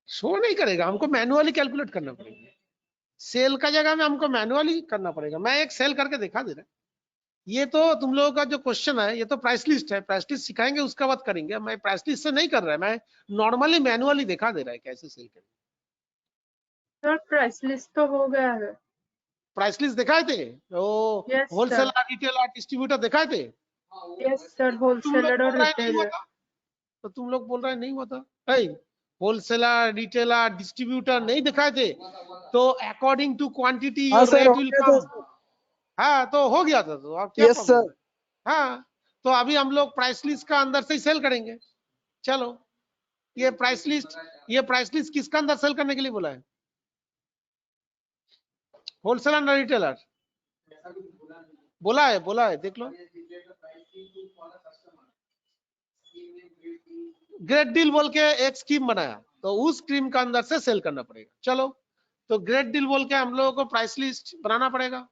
शो नहीं करेगा, हमको मैनुअली कैलकुलेट करना पड़ेगा। सेल का जगह में हमको मैनुअली करना पड़ेगा। मैं एक सेल करके दिखा दे रहा। ये तो तुम लोगों का जो क्वेश्चन है ये तो प्राइस लिस्ट है, प्राइस लिस्ट सिखाएंगे उसका बात करेंगे। मैं प्राइस लिस्ट से नहीं कर रहा है, मैं नॉर्मली मैनुअली दिखा दे रहा है कैसे सेल करेंगे। सर प्राइस लिस्ट तो हो गया है। प्राइस लिस्ट दिखाए थे वो? Yes, होलसेलर रिटेलर डिस्ट्रीब्यूटर दिखाए थे? यस सर, होलसेलर और रिटेलर। तो तुम लोग बोल रहे हैं नहीं होता है। होलसेलर रिटेलर डिस्ट्रीब्यूटर नहीं दिखाए थे, तो according to quantity rate will come. हाँ तो हो गया था, तो आप क्या यस सर। हाँ तो अभी हम लोग प्राइस लिस्ट का अंदर से ही सेल करेंगे। चलो ये प्राइस लिस्ट किसका अंदर सेल करने के लिए बोला है? होलसेलर ना रिटेलर? बोला है देख लो। ग्रेट डील बोल के एक स्कीम बनाया, तो उस स्कीम का अंदर से सेल करना पड़ेगा। चलो तो ग्रेट डील बोल के हम लोगों को प्राइस लिस्ट बनाना पड़ेगा।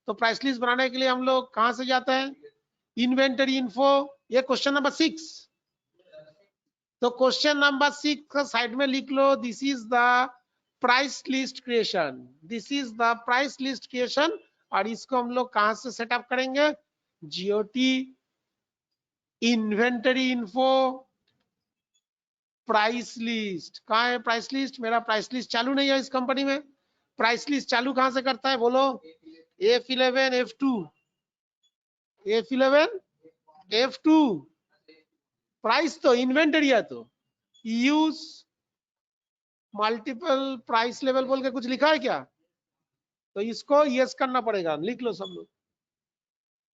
तो प्राइस लिस्ट बनाने के लिए हम लोग कहां से जाते हैं? इन्वेंटरी इन्फो, ये क्वेश्चन नंबर 6। तो क्वेश्चन नंबर 6 का साइड में लिख लो, this is the price list creation, this is the price list creation. और इसको हम लोग कहां से सेटअप करेंगे? GOT inventory info price list. कहाँ है प्राइस लिस्ट? मेरा प्राइस लिस्ट चालू नहीं है इस कंपनी में। प्राइस लिस्ट चालू कहां से करता है बोलो? F11 F2 F11 F2 price तो इन्वेंटरी है, तो यूज मल्टीपल प्राइस लेवल बोल के कुछ लिखा है क्या? तो इसको यस करना पड़ेगा। लिख लो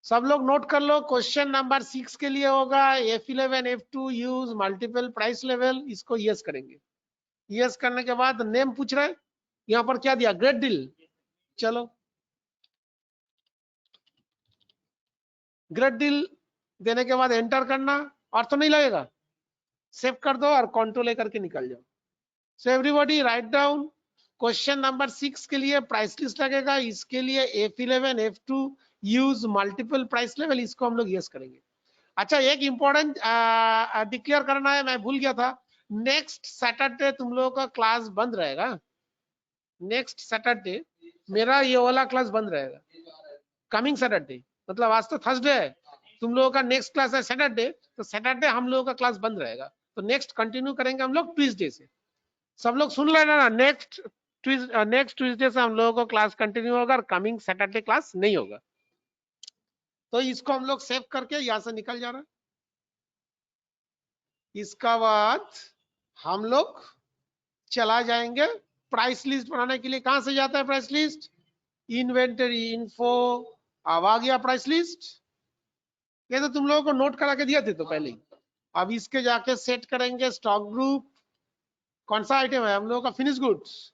सब लोग नोट कर लो। क्वेश्चन नंबर 6 के लिए होगा F11 F2 use multiple price level, इसको यस करेंगे। यस करने के बाद नेम पूछ रहे हैं, यहाँ पर क्या दिया? Great deal. चलो ग्रेट डील देने के बाद एंटर करना, और तो नहीं लगेगा, सेव कर दो और कंट्रोल लेकर के निकल जाओ। So everybody write down, question number 6 के लिए प्राइस लिस्ट लगेगा, इसके लिए F11 F2 use multiple price level, इसको हम लोग यस करेंगे। अच्छा, एक इंपॉर्टेंट डिक्लेयर करना है, मैं भूल गया था। नेक्स्ट सैटरडे तुम लोगों का क्लास बंद रहेगा। नेक्स्ट सैटरडे मेरा ये वाला क्लास बंद रहेगा। कमिंग सैटरडे, मतलब आज तो थर्सडे है, तुम लोगों का नेक्स्ट क्लास है सैटरडे, तो सैटरडे हम लोगों का क्लास बंद रहेगा। तो नेक्स्ट कंटिन्यू करेंगे हम लोग ट्यूसडे से। सब लोग सुन लेना ना, नेक्स्ट ट्यूसडे से हम लोगों को क्लास कंटिन्यू होगा और कमिंग सैटरडे क्लास नहीं होगा। तो इसको हम लोग सेव करके यहां से निकल जा रहा है। इसका बाद हम लोग चला जाएंगे प्राइस लिस्ट बनाने के लिए। कहां से जाता है प्राइस लिस्ट? Inventory info. अब आ गया प्राइस लिस्ट। ये तो तुम लोगों को नोट करा के दिया थे तो पहले ही। अब इसके जाके सेट करेंगे स्टॉक ग्रुप। कौन सा आइटम है हम लोगों का? Finish goods.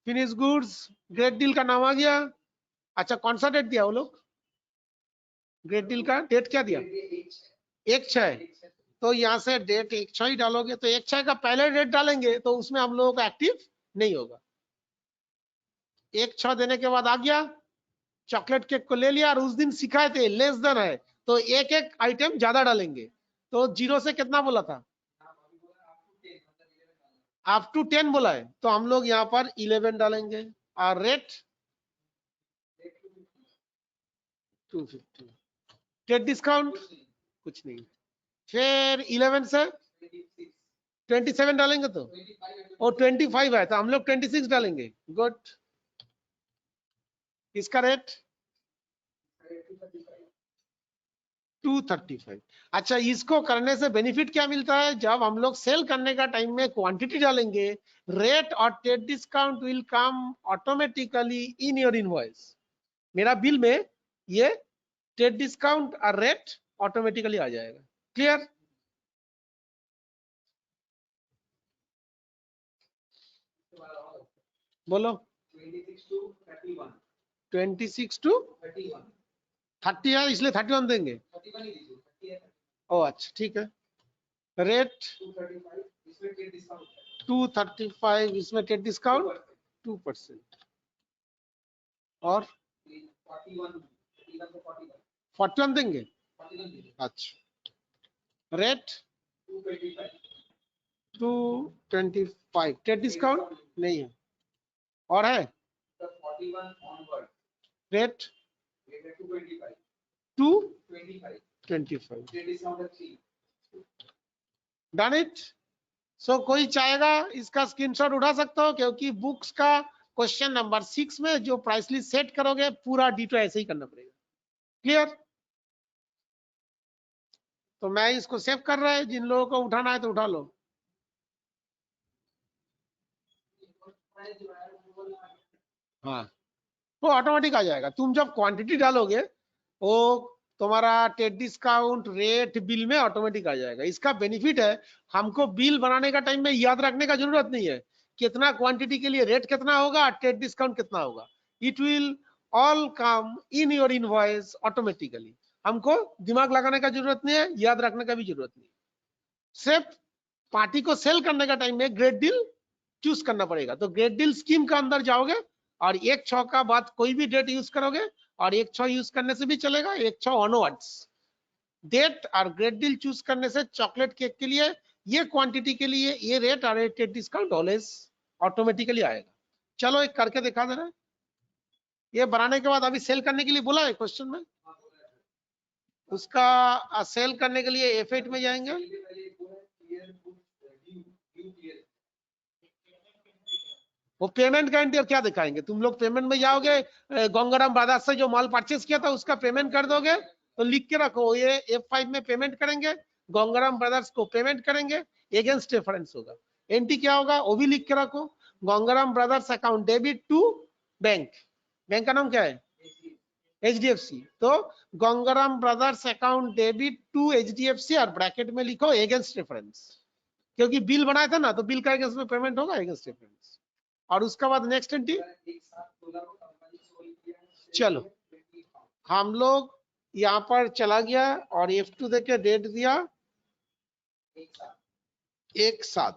Finish goods great deal का नाम आ गया। अच्छा, कौन सा डेट दिया वो लोग? ग्रेट डील का डेट क्या दिया? 1/6। तो यहाँ से डेट 1/6 ही डालोगे, तो 1/6 का पहले डेट डालेंगे तो उसमें हम लोगों का एक्टिव नहीं होगा। 1/6 देने के बाद आ गया, चॉकलेट केक को ले लिया, और उस दिन सिखाए थे लेस देन है तो एक एक आइटम ज्यादा डालेंगे। तो 0 से कितना बोला था? अप टू 10 बोला है, तो हम लोग यहाँ पर 11 डालेंगे। और रेट 250। डेट डिस्काउंट कुछ नहीं। फिर 11 से 27 डालेंगे, तो और 25 है तो हम लोग 26 डालेंगे। गुड। इसका रेट 235। अच्छा, इसको करने से बेनिफिट क्या मिलता है? जब हम लोग सेल करने का टाइम में क्वांटिटी डालेंगे, रेट और date discount will come automatically in your invoice. मेरा बिल में ये डेट डिस्काउंट और रेट ऑटोमेटिकली आ जाएगा। क्लियर? बोलो। 26 to 30 है, इसलिए 31 देंगे। ओ अच्छा, ठीक है। रेट 235, इसमें डेट डिस्काउंट 2%। और 41 देंगे। अच्छा, रेट 225, डेट डिस्काउंट नहीं है। और है रेट 225। Done it. सो कोई चाहेगा इसका स्क्रीनशॉट उठा सकता हो, क्योंकि बुक्स का क्वेश्चन नंबर 6 में जो प्राइस लिस्ट सेट करोगे पूरा डिटो ऐसे ही करना पड़ेगा। क्लियर? तो मैं इसको सेव कर रहा है, जिन लोगों को उठाना है तो उठा लो। हाँ, वो ऑटोमेटिक आ जाएगा। तुम जब क्वांटिटी डालोगे वो तुम्हारा डेट डिस्काउंट रेट बिल में ऑटोमेटिक आ जाएगा। इसका बेनिफिट है, हमको बिल बनाने का टाइम में याद रखने का जरूरत नहीं है कितना क्वांटिटी के लिए रेट कितना होगा, डेट डिस्काउंट कितना होगा। It will all come in your invoice automatically. हमको दिमाग लगाने का जरूरत नहीं है, याद रखने का भी जरूरत नहीं है। सिर्फ पार्टी को सेल करने का टाइम में ग्रेट डील चूज करना पड़ेगा। तो ग्रेट डील स्कीम का अंदर जाओगे और 1/6 का बाद कोई भी डेट यूज करोगे, और 1/6 यूज करने से भी चलेगा, 1/6 ऑनवर्ड्स डेट और ग्रेट डील चूज करने से चॉकलेट केक के लिए ये क्वांटिटी के लिए ये रेट और डेट डिस्काउंट ऑलवेज ऑटोमेटिकली आएगा। चलो एक करके दिखा दे रहे हैं। ये बनाने के बाद अभी सेल करने के लिए बोला है क्वेश्चन में, उसका सेल करने के लिए F8 में जाएंगे। वो पेमेंट गारंटी और क्या दिखाएंगे, तुम लोग पेमेंट में जाओगे, गंगाराम ब्रदर्स से जो माल परचेस किया था उसका पेमेंट कर दोगे, तो लिख के रखो ये F5 में पेमेंट करेंगे, गंगाराम ब्रदर्स को पेमेंट करेंगे, एगेंस्ट रेफरेंस होगा। एंट्री क्या होगा वो भी लिख के रखो, Gangaram brothers account debit to bank, bank का नाम क्या है HDFC, तो Gangaram brothers account debit to HDFC और ब्रैकेट में लिखो एगेंस्ट रेफरेंस, क्योंकि बिल बनाया था ना, तो बिल का एगेंस्ट में पेमेंट होगा एगेंस्ट रेफरेंस। और उसके बाद नेक्स्ट एंट्री, चलो हम लोग यहाँ पर चला गया और F2 देके डेट दिया एक साथ,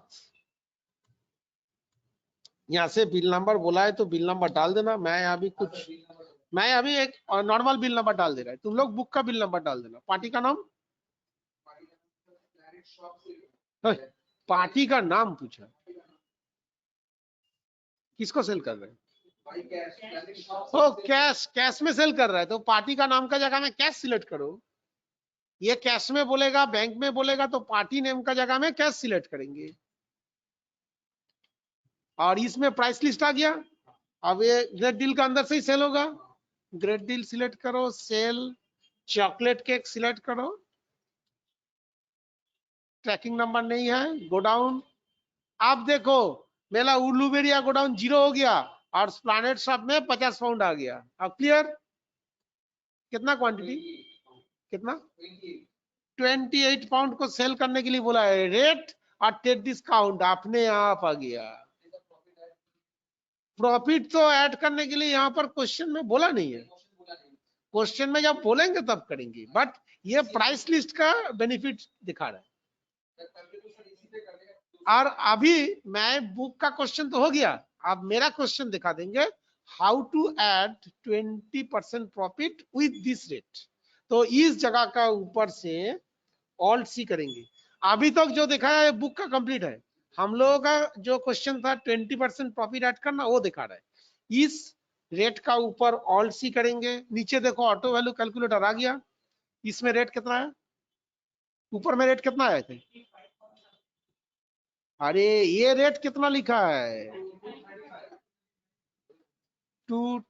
यहाँ से बिल नंबर बोला है तो बिल नंबर डाल देना। मैं अभी एक नॉर्मल बिल नंबर डाल दे रहा है, तुम लोग बुक का बिल नंबर डाल देना। पार्टी का नाम, पार्टी का नाम पूछा, किसको सेल कर रहे हैं? ओ कैश, कैश में सेल कर रहा है तो पार्टी का नाम का जगह में कैश सिलेक्ट करो। ये कैश में बोलेगा, बैंक में बोलेगा तो पार्टी नेम का जगह में कैश सिलेक्ट करेंगे। और इसमें प्राइस लिस्ट आ गया। अब ये ग्रेट डील का अंदर से ही सेल होगा, ग्रेट डील सिलेक्ट करो, सेल चॉकलेट केक सिलेक्ट करो, ट्रैकिंग नंबर नहीं है, गोडाउन। आप देखो मेरा उल्लूबेरिया गोडाउन 0 हो गया और प्लैनेट शॉप में 50 पाउंड आ गया। अब क्लियर, कितना क्वांटिटी, कितना 28 पाउंड को सेल करने के लिए बोला है, रेट और टेट डिस्काउंट अपने आप आ गया। प्रॉफिट तो ऐड करने के लिए यहाँ पर क्वेश्चन में बोला नहीं है, क्वेश्चन में जब बोलेंगे तब करेंगे, बट ये प्राइस लिस्ट का बेनिफिट दिखा रहा है। और अभी मैं बुक का क्वेश्चन तो हो गया, अब मेरा क्वेश्चन दिखा देंगे, how to add 20% profit with this rate. तो इस जगह का ऊपर से ऑल्ट सी करेंगे। अभी तक जो दिखाया है बुक का कंप्लीट है, हम लोगों का जो क्वेश्चन था 20% प्रॉफिट ऐड करना, वो दिखा रहा है। इस रेट का ऊपर ऑल्ट सी करेंगे, नीचे देखो ऑटो वैल्यू कैलकुलेटर आ गया, इसमें रेट कितना है, ऊपर में रेट कितना आए थे, अरे ये रेट कितना लिखा है 2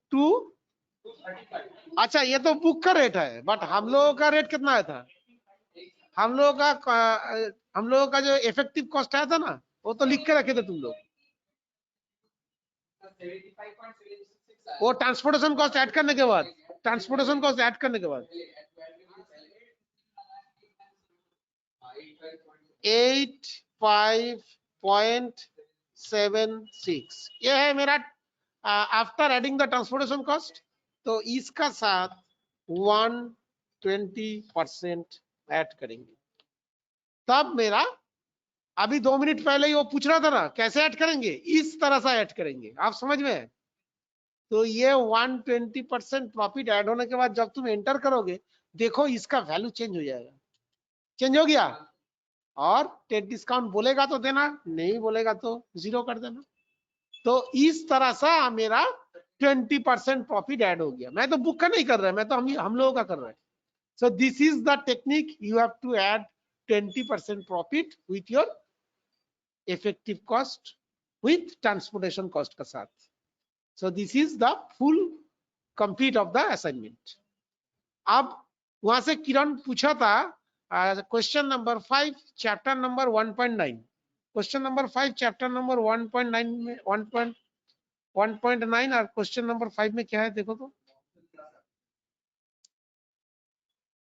अच्छा ये तो बुक का रेट है, बट हम लोगों का रेट कितना आया था, हम लोगों का जो इफेक्टिव कॉस्ट आया था ना, वो तो लिख के रखे थे तुम लोग, वो ट्रांसपोर्टेशन कॉस्ट ऐड करने के बाद, ट्रांसपोर्टेशन कॉस्ट ऐड करने के बाद 85.76 ये है मेरा after adding the transportation cost. तो इसका साथ 120% ऐड करेंगे, तब मेरा, अभी 2 मिनट पहले ही वो पूछ रहा था ना कैसे ऐड करेंगे, इस तरह से ऐड करेंगे, आप समझ में। तो ये 120% प्रॉफिट ऐड होने के बाद जब तुम एंटर करोगे, देखो इसका वैल्यू चेंज हो जाएगा, चेंज हो गया। और टेट डिस्काउंट बोलेगा तो देना, नहीं बोलेगा तो 0 कर देना। तो इस तरह से मेरा 20% प्रॉफिट ऐड हो गया। मैं तो बुक का नहीं कर रहा है, मैं तो हम लोगों का कर रहा है। So this is the technique, you have to add 20% profit with your effective cost with transportation cost का साथ। So this is the full complete of the assignment. अब वहां से किरण पूछा था question number 5 chapter number 1.9, question number 5 chapter number 1.9 में 1.9 और question number 5 में क्या है देखो तो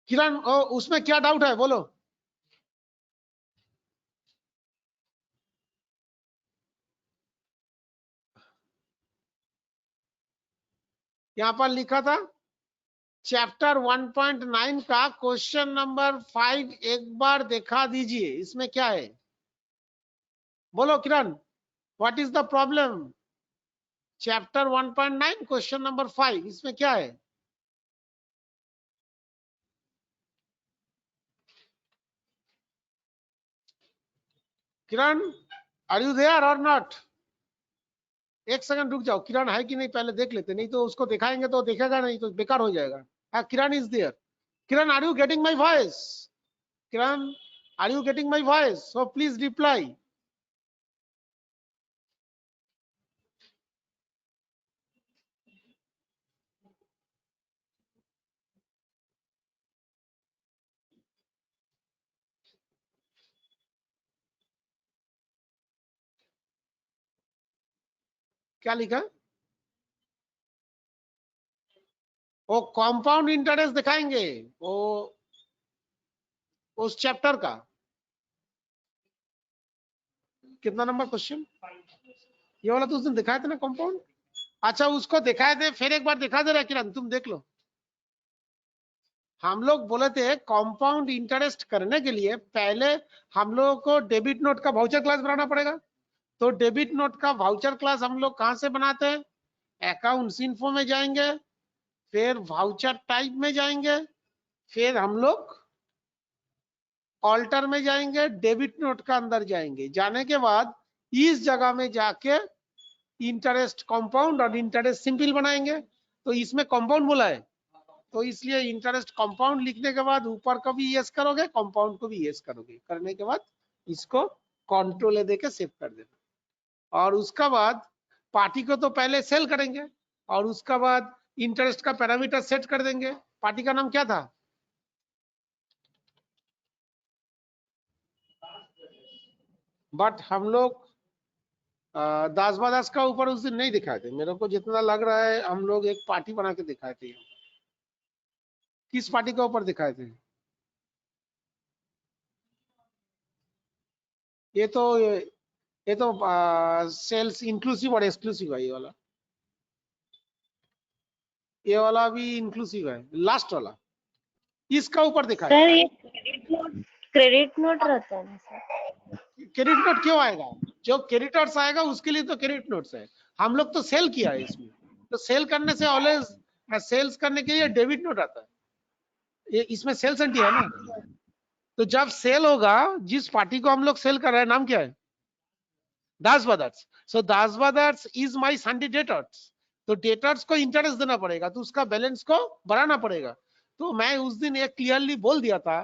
किरण, उसमें क्या डाउट है बोलो। यहाँ पर लिखा था चैप्टर 1.9 का क्वेश्चन नंबर 5 एक बार देखा दीजिए, इसमें क्या है बोलो Kiran, what is the problem. Chapter 1.9 question number 5, इसमें क्या है। किरण, आर यू देयर और नॉट। एक सेकंड रुक जाओ, किरण है कि नहीं पहले देख लेते, नहीं तो उसको दिखाएंगे तो देखेगा नहीं तो बेकार हो जाएगा। हाँ, Kiran is there. Kiran, are you getting my voice? Kiran, are you getting my voice? So please reply. क्या लिखा? वो कंपाउंड इंटरेस्ट दिखाएंगे, वो उस चैप्टर का कितना नंबर क्वेश्चन? ये वाला तो उस दिन दिखाए थे ना कंपाउंड। अच्छा, उसको दिखाए थे, फिर एक बार दिखा दे रहा किरण, तुम देख लो। हम लोग बोले थे कंपाउंड इंटरेस्ट करने के लिए पहले हम लोगों को डेबिट नोट का वाउचर क्लास बनाना पड़ेगा। तो डेबिट नोट का वाउचर क्लास हम लोग कहां से बनाते हैं? अकाउंट्स इन्फो में जाएंगे, फिर वाउचर टाइप में जाएंगे, फिर हम लोग ऑल्टर में जाएंगे, डेबिट नोट का अंदर जाएंगे। जाने के बाद इस जगह में जाके इंटरेस्ट कंपाउंड और इंटरेस्ट सिंपल बनाएंगे। तो इसमें कंपाउंड बोला है, तो इसलिए इंटरेस्ट कंपाउंड लिखने के बाद ऊपर को भी यस करोगे, कंपाउंड को भी यस करोगे। करने के बाद इसको कंट्रोल ए देके सेव कर देना। और उसका बाद पार्टी को तो पहले सेल करेंगे और उसका बाद इंटरेस्ट का पैरामीटर सेट कर देंगे। पार्टी का नाम क्या था? बट हम लोग दास का ऊपर उस दिन नहीं दिखाए थे। मेरे को जितना लग रहा है हम लोग एक पार्टी बना के दिखाए थे। किस पार्टी के ऊपर दिखाए थे? ये तो सेल्स इंक्लूसिव और एक्सक्लूसिव है। ये वाला भी इंक्लूसिव है, लास्ट वाला इसका ऊपर दिखाए। सर ये क्रेडिट नोट रहता है ना सर? क्रेडिट नोट क्यों आएगा? जो क्रेडिटर्स आएगा उसके लिए तो क्रेडिट नोट्स है। हम लोग तो सेल किया है इसमें, तो सेल करने से ऑलवेज सेल्स करने के लिए डेबिट नोट आता है। ये इसमें सेल्स एंट्री है ना। तो जब सेल होगा, जिस पार्टी को हम लोग सेल कर रहे हैं नाम क्या है? Das brothers. So Das brothers is my sundry debtors. तो डेटर्स को इंटरेस्ट देना पड़ेगा, तो उसका बैलेंस को बढ़ाना पड़ेगा। तो मैं उस दिन एक क्लियरली बोल दिया था,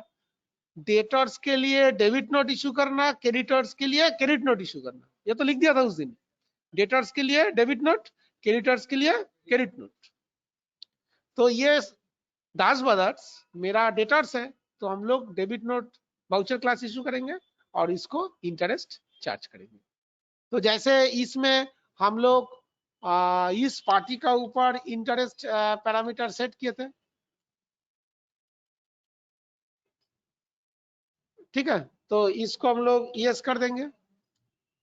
डेटर्स के लिए डेबिट नोट इशू करना, क्रेडिटर्स के लिए क्रेडिट नोट इशू करना। ये तो लिख दिया था उस दिन। डेटर्स के लिए डेबिट नोट, क्रेडिटर्स के लिए क्रेडिट नोट। तो ये दास ब्रदर्स मेरा डेटर्स है, तो हम लोग debit note voucher class issue करेंगे और इसको इंटरेस्ट चार्ज करेंगे। तो जैसे इसमें हम लोग इस पार्टी का ऊपर इंटरेस्ट पैरामीटर सेट किए थे, ठीक है। तो इसको हम लोग यस कर देंगे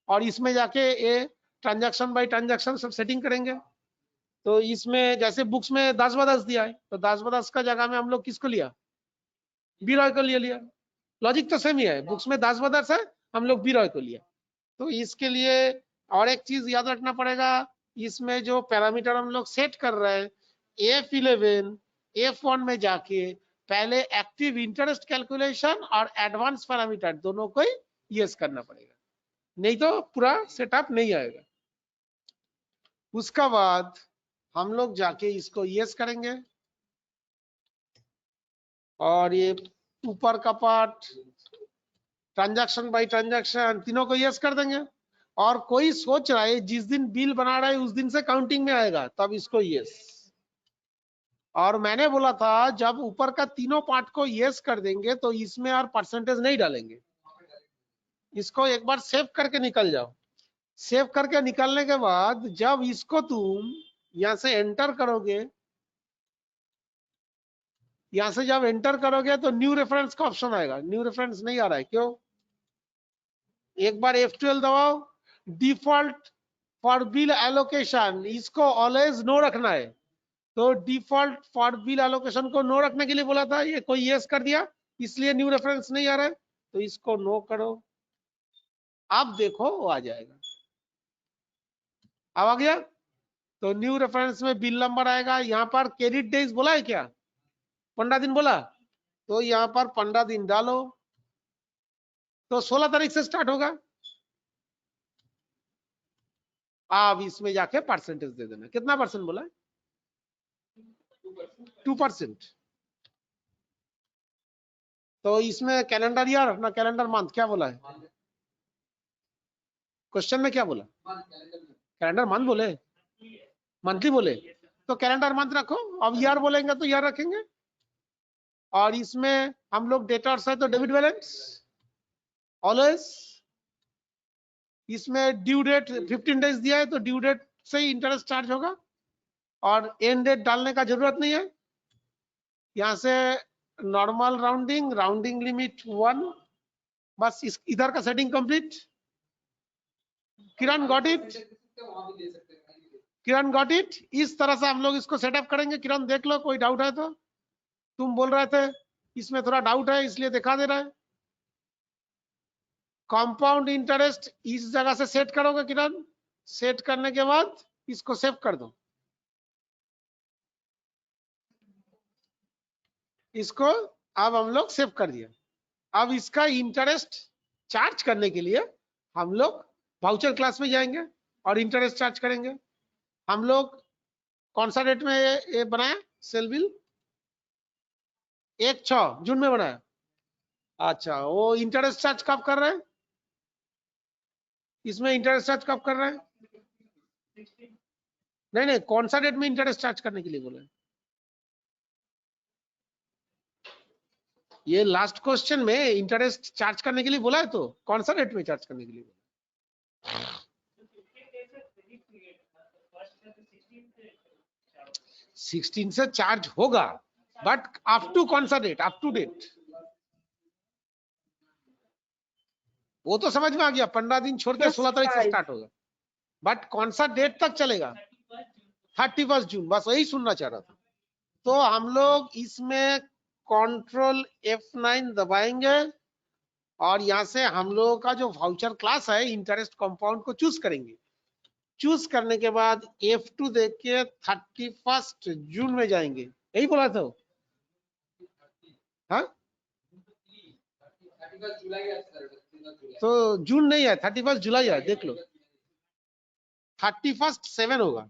और इसमें जाके ये ट्रांजैक्शन बाय ट्रांजैक्शन सब सेटिंग करेंगे। तो इसमें जैसे बुक्स में दास ब्रदर्स दिया है, तो दास ब्रदर्स का जगह में हम लोग किसको लिया? बी रॉय को लिया। लॉजिक तो सेम ही है, बुक्स में दास ब्रदर्स है, हम लोग बी रॉय को लिया। तो इसके लिए और एक चीज याद रखना पड़ेगा, इसमें जो पैरामीटर हम लोग सेट कर रहे हैं, F11 F1 में जाके पहले एक्टिव इंटरेस्ट कैलकुलेशन और एडवांस पैरामीटर दोनों को ही यस करना पड़ेगा, नहीं तो पूरा सेटअप नहीं आएगा। उसका बाद हम लोग जाके इसको यस करेंगे और ये ऊपर का पार्ट ट्रांजैक्शन बाय ट्रांजैक्शन तीनों को यस कर देंगे। और कोई सोच रहा है जिस दिन बिल बना रहा है उस दिन से काउंटिंग में आएगा, तब इसको यस। और मैंने बोला था जब ऊपर का तीनों पार्ट को यस कर देंगे तो इसमें और परसेंटेज नहीं डालेंगे। इसको एक बार सेव करके निकल जाओ। सेव करके निकलने के बाद जब इसको तुम यहां से एंटर करोगे, यहां से जब एंटर करोगे तो न्यू रेफरेंस का ऑप्शन आएगा। न्यू रेफरेंस नहीं आ रहा है, क्यों? एक बार F12 दबाओ। डिफॉल्ट फॉर बिल एलोकेशन, इसको ऑलवेज नो रखना है। तो डिफॉल्ट फॉर बिल एलोकेशन को नो रखने के लिए बोला था, ये कोई यस कर दिया, इसलिए न्यू रेफरेंस नहीं आ रहा है। तो इसको नो करो, अब देखो वो आ जाएगा। अब आ गया। तो न्यू रेफरेंस में बिल नंबर आएगा। यहाँ पर क्रेडिट डेज बोला है क्या? 15 दिन बोला, तो यहाँ पर 15 दिन डालो। तो 16 तारीख से स्टार्ट होगा। अब इसमें जाके परसेंटेज दे देना। कितना परसेंट बोला है? 2%। तो इसमें कैलेंडर ईयर ना कैलेंडर मंथ क्या बोला है? क्वेश्चन में क्या बोला? कैलेंडर मंथ बोले, मंथली बोले, तो कैलेंडर मंथ रखो। अब ईयर बोलेंगे तो ईयर रखेंगे। और इसमें हम लोग डेटर्स है तो डेबिट बैलेंस ऑलवेज। इसमें ड्यू डेट 15 डेज दिया है तो ड्यू डेट से ही इंटरेस्ट चार्ज होगा और एंड डेट डालने का जरूरत नहीं है। यहां से नॉर्मल राउंडिंग, राउंडिंग लिमिट 1, बस इस इधर का setting complete. Kiran got it? Kiran got it? इस तरह से हम लोग इसको सेटअप करेंगे। किरण देख लो, कोई डाउट है तो। तुम बोल रहे थे इसमें थोड़ा डाउट है इसलिए दिखा दे रहा है। कंपाउंड इंटरेस्ट इस जगह से सेट करोगे किरण। सेट करने के बाद इसको सेव कर दो। इसको अब हम लोग सेव कर दिया। अब इसका इंटरेस्ट चार्ज करने के लिए हम लोग वाउचर क्लास में जाएंगे और इंटरेस्ट चार्ज करेंगे। हम लोग कौन सा डेट में ये बनाया? सेल बिल 1/6 जून में बनाया। अच्छा, वो इंटरेस्ट चार्ज कब कर रहे हैं? इसमें इंटरेस्ट चार्ज कब कर रहे हैं? नहीं नहीं, कौन सा डेट में इंटरेस्ट चार्ज करने के लिए बोले? ये लास्ट क्वेश्चन में इंटरेस्ट चार्ज करने के लिए बोला है, तो कौन सा डेट में चार्ज करने के लिए बोला? 16 से चार्ज होगा, बट अप टू कौन सा डेट? अप टू डेट वो तो समझ में आ गया। 15 दिन छोड़ के 16 तारीख से स्टार्ट होगा, बट कौन सा डेट तक चलेगा? 31 जून। बस वही सुनना चाह रहा था। तो हम लोग इसमें कंट्रोल F9 दबाएंगे और यहां से हम लोगों का जो वाउचर क्लास है इंटरेस्ट कंपाउंड को चूज करेंगे। चूज करने के बाद F2 देख के 31 जून में जाएंगे। यही बोला था। हाँ, तो जून नहीं है, 31 जुलाई है। देख लो 31/7 होगा।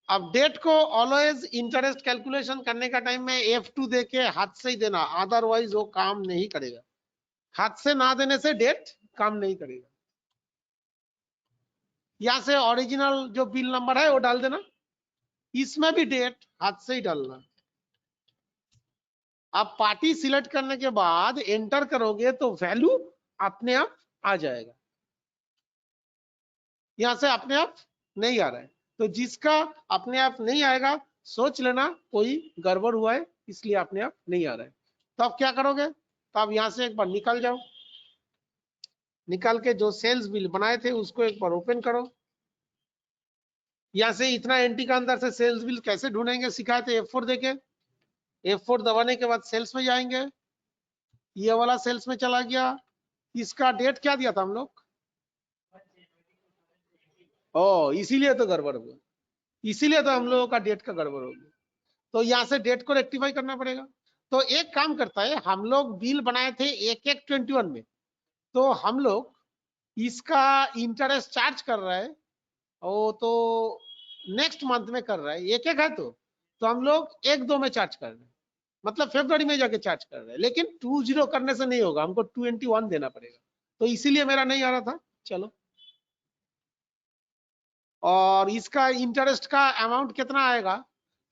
अब डेट को ऑलवेज इंटरेस्ट कैलकुलेशन करने का टाइम में F2 देके हाथ से ही देना, अदरवाइज वो काम नहीं करेगा। हाथ से ना देने से डेट काम नहीं करेगा। यहां से ओरिजिनल जो बिल नंबर है वो डाल देना। इसमें भी डेट हाथ से ही डालना। आप पार्टी सिलेक्ट करने के बाद एंटर करोगे तो वैल्यू अपने आप आ जाएगा। यहां से अपने आप नहीं आ रहा है, तो जिसका अपने आप नहीं आएगा सोच लेना कोई गड़बड़ हुआ है इसलिए अपने आप नहीं आ रहा है। तो आप क्या करोगे? तो आप यहां से एक बार निकल जाओ। निकल के जो सेल्स बिल बनाए थे उसको एक बार ओपन करो। यहां से इतना एंट्री का अंदर से सेल्स बिल कैसे ढूंढेंगे सिखाए थे। F4 देके, F4 दबाने के बाद सेल्स में जाएंगे। ये वाला सेल्स में चला गया। इसका डेट क्या दिया था हम लोग? ओ, इसीलिए तो गड़बड़ हुआ। इसीलिए तो हम लोगों का डेट का गड़बड़ हो गया। तो यहाँ से डेट को रेक्टिफाई करना पड़ेगा। तो एक काम करता है, हम लोग बिल बनाए थे 1/1/21 में, तो हम लोग इसका इंटरेस्ट चार्ज कर रहा है वो तो नेक्स्ट मंथ में कर रहा है। 1/1 है तो हम लोग 1/2 में चार्ज कर रहे हैं, मतलब फरवरी में जाके चार्ज कर रहे हैं। लेकिन 20 करने से नहीं होगा, हमको 21 देना पड़ेगा। तो इसीलिए मेरा नहीं आ रहा था। चलो, और इसका इंटरेस्ट का अमाउंट कितना आएगा?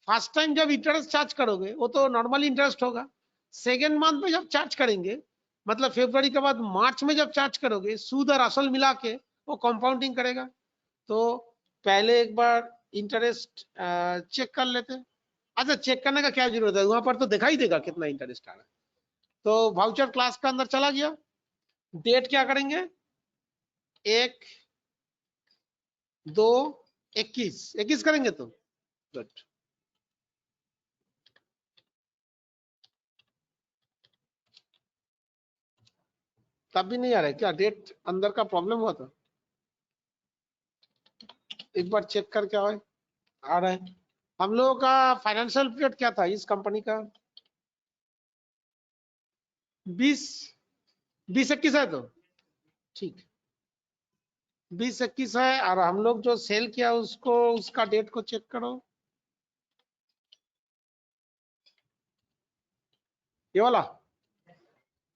फर्स्ट टाइम जब इंटरेस्ट चार्ज करोगे वो तो नॉर्मल इंटरेस्ट होगा। सेकेंड मंथ में जब चार्ज करेंगे, मतलब फरवरी के बाद मार्च में जब चार्ज करोगे, सूद और असल मिला के वो कंपाउंडिंग करेगा। तो पहले एक बार इंटरेस्ट चेक कर लेते हैं। अच्छा, चेक करने का क्या जरूरत है, वहां पर तो दिखाई देगा कितना इंटरेस्ट आ रहा है। तो वाउचर क्लास का अंदर चला गया। डेट क्या करेंगे? 1/2/21 करेंगे तो गुड। तब भी नहीं आ रहा है क्या? डेट अंदर का प्रॉब्लम हुआ था? एक बार चेक करके आओ। आ रहा है। हम लोगों का फाइनेंशियल पीरियड क्या था इस कंपनी का? 20/21 है तो ठीक। 20-21 है और हम लोग जो सेल किया उसको उसका डेट को चेक करो। ये वाला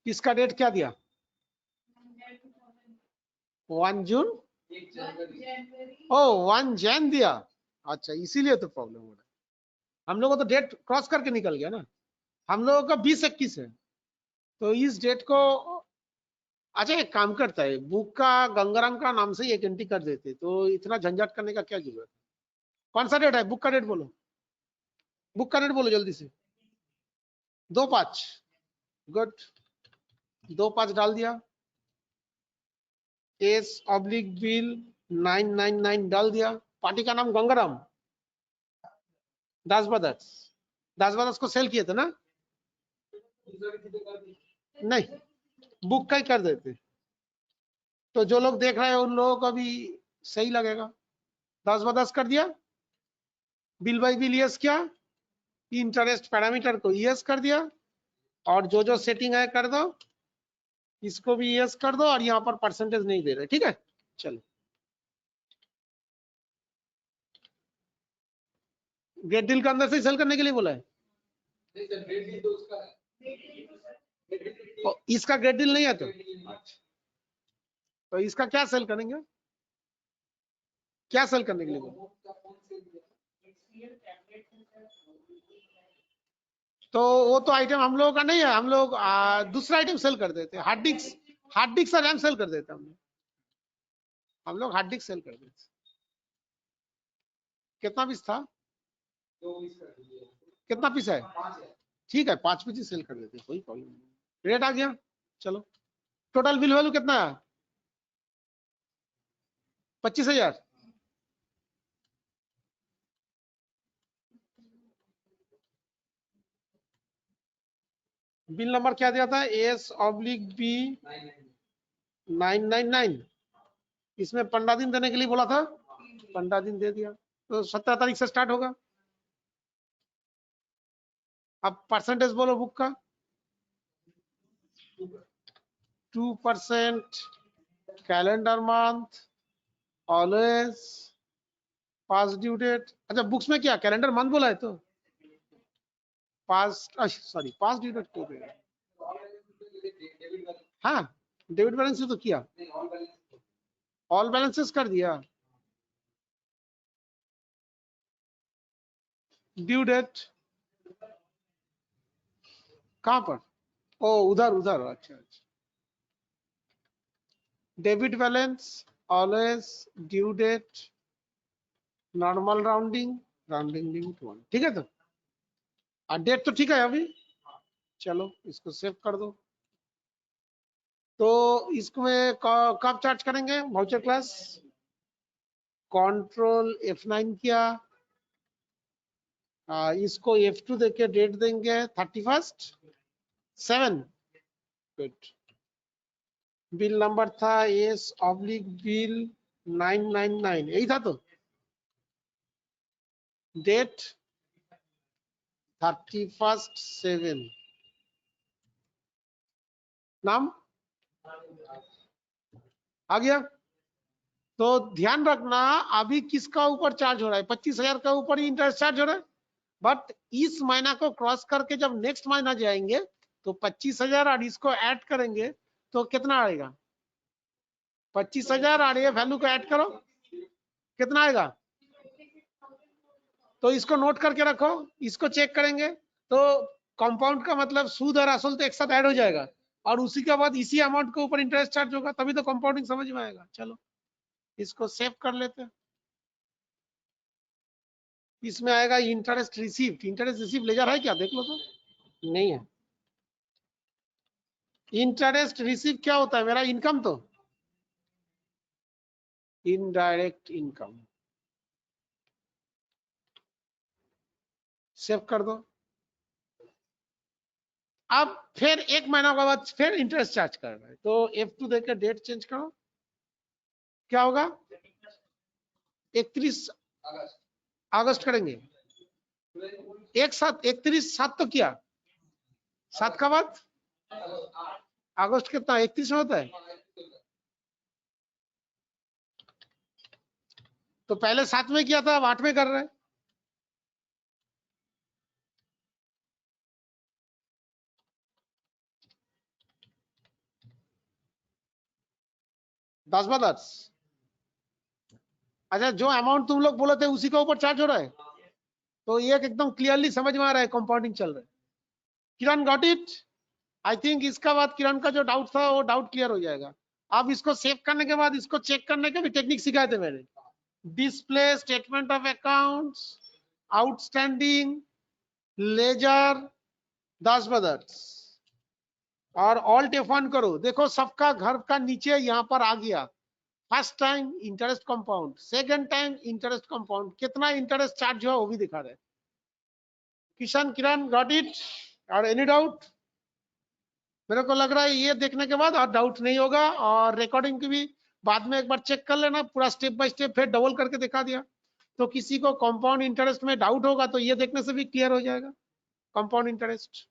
इसका डेट क्या दिया? 1 जून। ओ 1 जैन दिया। अच्छा इसीलिए तो प्रॉब्लम हो रहा है। हम लोगों को तो डेट क्रॉस करके निकल गया ना। हम लोगों का 20-21 है तो इस डेट को अच्छा एक काम करता है, बुक का गंगाराम का नाम से ही एक एंट्री कर देते, तो इतना झंझट करने का क्या जरूरत है। कौन सा डेट है? बुक का डेट बोलो, बुक का डेट बोलो जल्दी से। 2/5 गुड, 2/5 डाल दिया। S/बिल 999 डाल दिया। पार्टी का नाम गंगाराम, दास ब्रदर्स को सेल किए थे ना? नहीं, बुक का ही कर देते तो जो लोग देख रहे हैं उन लोगों को भी सही लगेगा। 10/10 कर दिया। बिल बाई बिल यस किया, इंटरेस्ट पैरामीटर को यस कर दिया और जो जो सेटिंग है कर दो, इसको भी यस कर दो और यहाँ पर परसेंटेज नहीं दे रहे। ठीक है चलो। ग्रेट डील का अंदर से सेल करने के लिए बोला है। इसका ग्रेट डील नहीं है तो इसका क्या सेल करेंगे? क्या सेल करने के लिए बोला? तो वो तो आइटम हम लोगों का नहीं है, हम लोग दूसरा आइटम सेल कर देते हैं। हार्ड डिस्क और रैम सेल कर देते हैं हम लोग हार्ड डिस्क सेल कर देते। कितना पीस था? कितना पीस है? ठीक है 5 पीस सेल कर देते, कोई प्रॉब्लम नहीं। रेट आ गया। चलो टोटल बिल वैल्यू कितना है? 25,000। बिल नंबर क्या दिया था? S/B 999। इसमें 15 दिन देने के लिए बोला था, 15 दिन दे दिया तो 17 तारीख से स्टार्ट होगा। अब परसेंटेज बोलो बुक का। 2% कैलेंडर मंथ ऑलवेज पास ड्यू डेट। अच्छा बुक्स में क्या कैलेंडर मंथ बोला है तो पास ड्यू डेट क्यों गया? हाँ डेबिट बैलेंस तो किया, ऑल बैलेंसेस कर दिया। ड्यू डेट कहां पर? ओ उधर अच्छा। Debit balance always due date normal rounding limit 1। ठीक है तो डेट तो ठीक है अभी। चलो इसको सेव कर दो। तो इसमें कब चार्ज करेंगे वाउचर क्लास? कंट्रोल F9 किया, इसको F2 देके डेट देंगे 31/7। गुड। बिल नंबर था S/बिल 999, यही था तो। डेट 31/7। नाम आ गया। तो ध्यान रखना अभी किसका ऊपर चार्ज हो रहा है? 25,000 का ऊपर ही इंटरेस्ट चार्ज हो रहा है। बट इस महीना को क्रॉस करके जब नेक्स्ट महीना जाएंगे तो 25,000 और इसको ऐड करेंगे तो कितना आएगा? 25,000 और ये वैल्यू को ऐड करो, कितना आएगा? तो इसको नोट करके रखो, इसको चेक करेंगे तो कंपाउंड का मतलब सूद और असल तो एक साथ ऐड हो जाएगा और उसी के बाद इसी अमाउंट के ऊपर इंटरेस्ट चार्ज होगा, तभी तो कंपाउंडिंग समझ में आएगा। चलो इसको सेव कर लेते हैं। इसमें आएगा इंटरेस्ट रिसीव ले जा रहा है क्या? देख लो तो नहीं है। इंटरेस्ट रिसीव क्या होता है? मेरा इनकम तो इनडायरेक्ट इनकम। सेव कर दो। अब फिर एक महीना के बाद फिर इंटरेस्ट चार्ज कर रहा है तो F2 देकर डेट चेंज करो। क्या होगा? 31 अगस्त करेंगे एक साथ। 31/7 तो किया, 7 का बाद अगस्त कितना? 31 में होता है। तो पहले 7 में किया था, अब 8 में कर रहे हैं। दस ब्रदर्स, अच्छा जो अमाउंट तुम लोग बोले थे उसी के ऊपर चार्ज हो रहा है, तो ये एकदम क्लियरली समझ में आ रहा है कंपाउंडिंग चल रहा है। Kiran got it? I think इसका बाद किरण का जो डाउट था वो डाउट क्लियर हो जाएगा। अब इसको सेव करने के बाद इसको चेक करने के भी टेक्निक सिखाए थे मैंने। Display statement of accounts, outstanding, ledger, 10 brothers और ऑल्ट F1 करो। देखो सबका घर का नीचे यहाँ पर आ गया। First time interest compound, second time interest compound, कितना इंटरेस्ट चार्ज हुआ वो भी दिखा रहे। किशन, किरण गॉट इट और एनी डाउट? मेरे को लग रहा है ये देखने के बाद और डाउट नहीं होगा, और रिकॉर्डिंग की भी बाद में एक बार चेक कर लेना, पूरा स्टेप बाय स्टेप फिर डबल करके दिखा दिया। तो किसी को कंपाउंड इंटरेस्ट में डाउट होगा तो ये देखने से भी क्लियर हो जाएगा कंपाउंड इंटरेस्ट।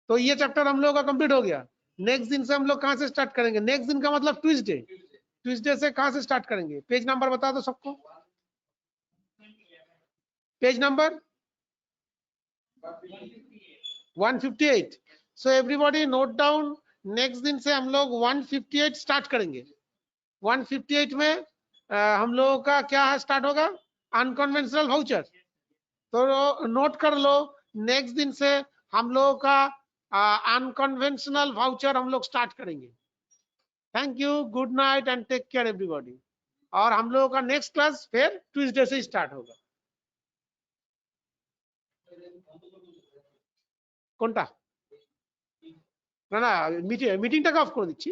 तो ये चैप्टर हम लोगों का कंप्लीट हो गया। नेक्स्ट दिन से हम लोग कहां से स्टार्ट करेंगे? नेक्स्ट दिन का मतलब ट्यूसडे। ट्यूसडे से कहां से स्टार्ट करेंगे? पेज नंबर बता दो सबको, page number 158। So everybody note down, next दिन से हम लोग 158 स्टार्ट करेंगे। 158 में हम लोगों का क्या है स्टार्ट होगा? Unconventional voucher. तो नोट कर लो, नेक्स्ट दिन से हम लोगों का अनकन्वेंशनल वाउचर हम लोग स्टार्ट करेंगे। Thank you, good night and take care everybody. और हम लोगों का नेक्स्ट क्लास फिर ट्यूसडे से स्टार्ट होगा। কোনটা? না না মিটিংটাকে অফ করে দিচ্ছি।